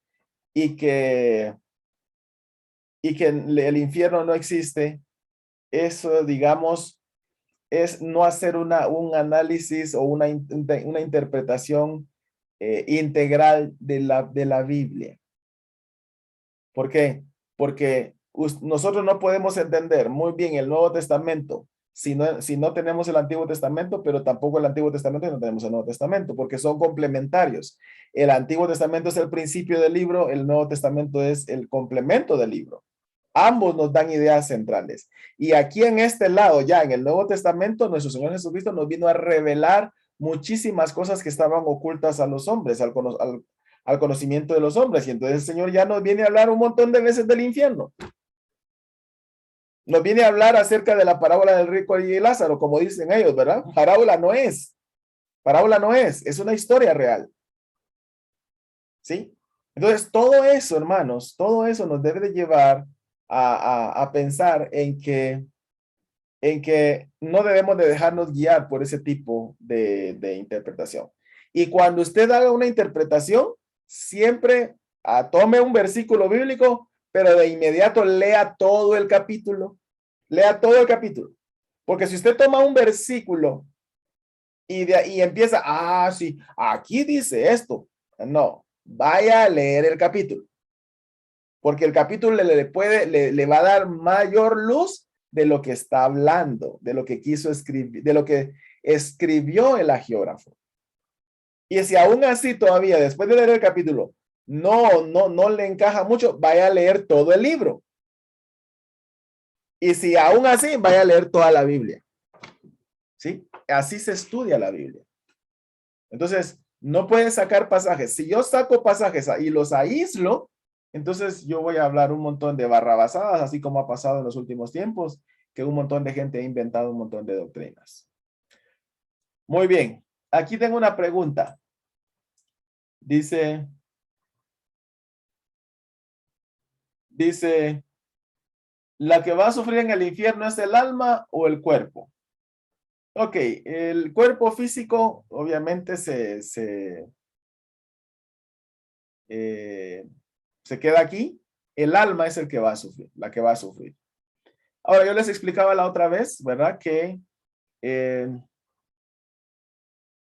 Speaker 1: y que el infierno no existe, eso, digamos, es no hacer un análisis o una interpretación integral de la Biblia. ¿Por qué? Porque nosotros no podemos entender muy bien el Nuevo Testamento si no tenemos el Antiguo Testamento, pero tampoco el Antiguo Testamento y no tenemos el Nuevo Testamento, porque son complementarios. El Antiguo Testamento es el principio del libro, el Nuevo Testamento es el complemento del libro. Ambos nos dan ideas centrales. Y aquí en este lado, ya en el Nuevo Testamento, nuestro Señor Jesucristo nos vino a revelar muchísimas cosas que estaban ocultas a los hombres, al conocimiento de los hombres. Y entonces el Señor ya nos viene a hablar un montón de veces del infierno. Nos viene a hablar acerca de la parábola del rico y Lázaro, como dicen ellos, ¿verdad? Parábola no es. Parábola no es una historia real. ¿Sí? Entonces, todo eso, hermanos, todo eso nos debe de llevar a pensar en que no debemos de dejarnos guiar por ese tipo de interpretación. Y cuando usted haga una interpretación, siempre tome un versículo bíblico, pero de inmediato lea todo el capítulo. Lea todo el capítulo. Porque si usted toma un versículo y empieza, sí, aquí dice esto. No, vaya a leer el capítulo. Porque el capítulo le va a dar mayor luz de lo que está hablando, de lo que quiso escribir, de lo que escribió el agiógrafo. Y si aún así todavía, después de leer el capítulo, no le encaja mucho, vaya a leer todo el libro. Y si aún así, vaya a leer toda la Biblia. ¿Sí? Así se estudia la Biblia. Entonces, no pueden sacar pasajes. Si yo saco pasajes y los aíslo, entonces yo voy a hablar un montón de barrabasadas, así como ha pasado en los últimos tiempos, que un montón de gente ha inventado un montón de doctrinas. Muy bien. Aquí tengo una pregunta. Dice, ¿la que va a sufrir en el infierno es el alma o el cuerpo? Ok, el cuerpo físico obviamente se queda aquí. El alma es el que va a sufrir, la que va a sufrir. Ahora, yo les explicaba la otra vez, ¿verdad? Que,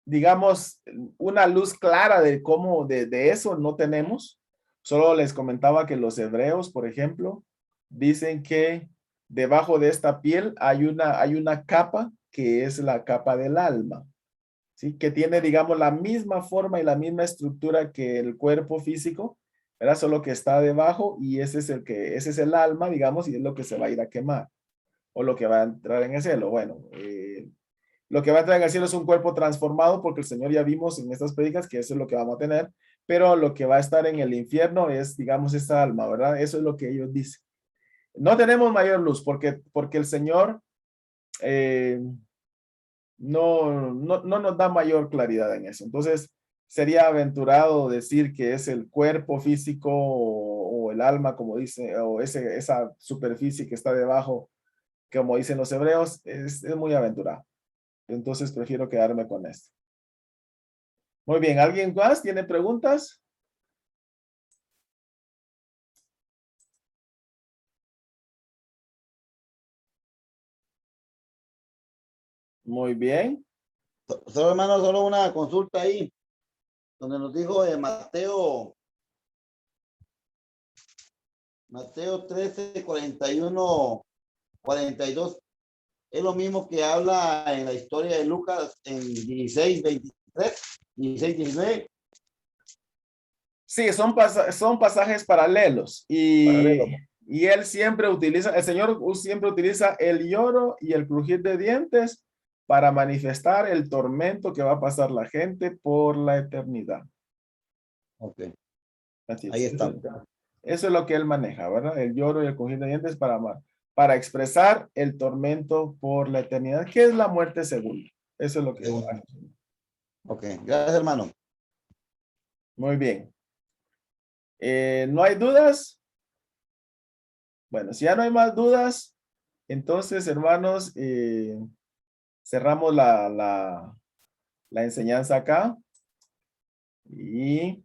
Speaker 1: digamos, una luz clara de cómo, de eso no tenemos. Solo les comentaba que los hebreos, por ejemplo, dicen que debajo de esta piel hay una capa que es la capa del alma, ¿sí? Que tiene, digamos, la misma forma y la misma estructura que el cuerpo físico, ¿verdad? Solo que está debajo y ese es el alma, digamos, y es lo que se va a ir a quemar, o lo que va a entrar en el cielo. Bueno, lo que va a entrar en el cielo es un cuerpo transformado, porque el Señor ya vimos en estas prédicas que eso es lo que vamos a tener, pero lo que va a estar en el infierno es, digamos, esta alma, ¿verdad? Eso es lo que ellos dicen. No tenemos mayor luz porque el Señor no nos da mayor claridad en eso. Entonces, sería aventurado decir que es el cuerpo físico o el alma, como dice, o esa superficie que está debajo, como dicen los hebreos, es muy aventurado. Entonces, prefiero quedarme con esto. Muy bien, ¿alguien más tiene preguntas? Muy bien.
Speaker 6: Solo, hermano, solo una consulta ahí, donde nos dijo Mateo 13, 41, 42. Es lo mismo que habla en la historia de Lucas en 16, 23, 16, 19.
Speaker 1: Sí, son pasajes paralelos y él siempre utiliza, el Señor siempre utiliza el lloro y el crujir de dientes para manifestar el tormento que va a pasar la gente por la eternidad.
Speaker 6: Ok.
Speaker 1: Así es.
Speaker 6: Ahí está.
Speaker 1: Eso es lo que él maneja, ¿verdad? El lloro y el crujir de dientes para expresar el tormento por la eternidad, que es la muerte segunda. Eso es lo que hace.
Speaker 6: Ok, gracias, hermano.
Speaker 1: Muy bien. ¿No hay dudas? Bueno, si ya no hay más dudas, entonces, hermanos, cerramos la enseñanza acá. Y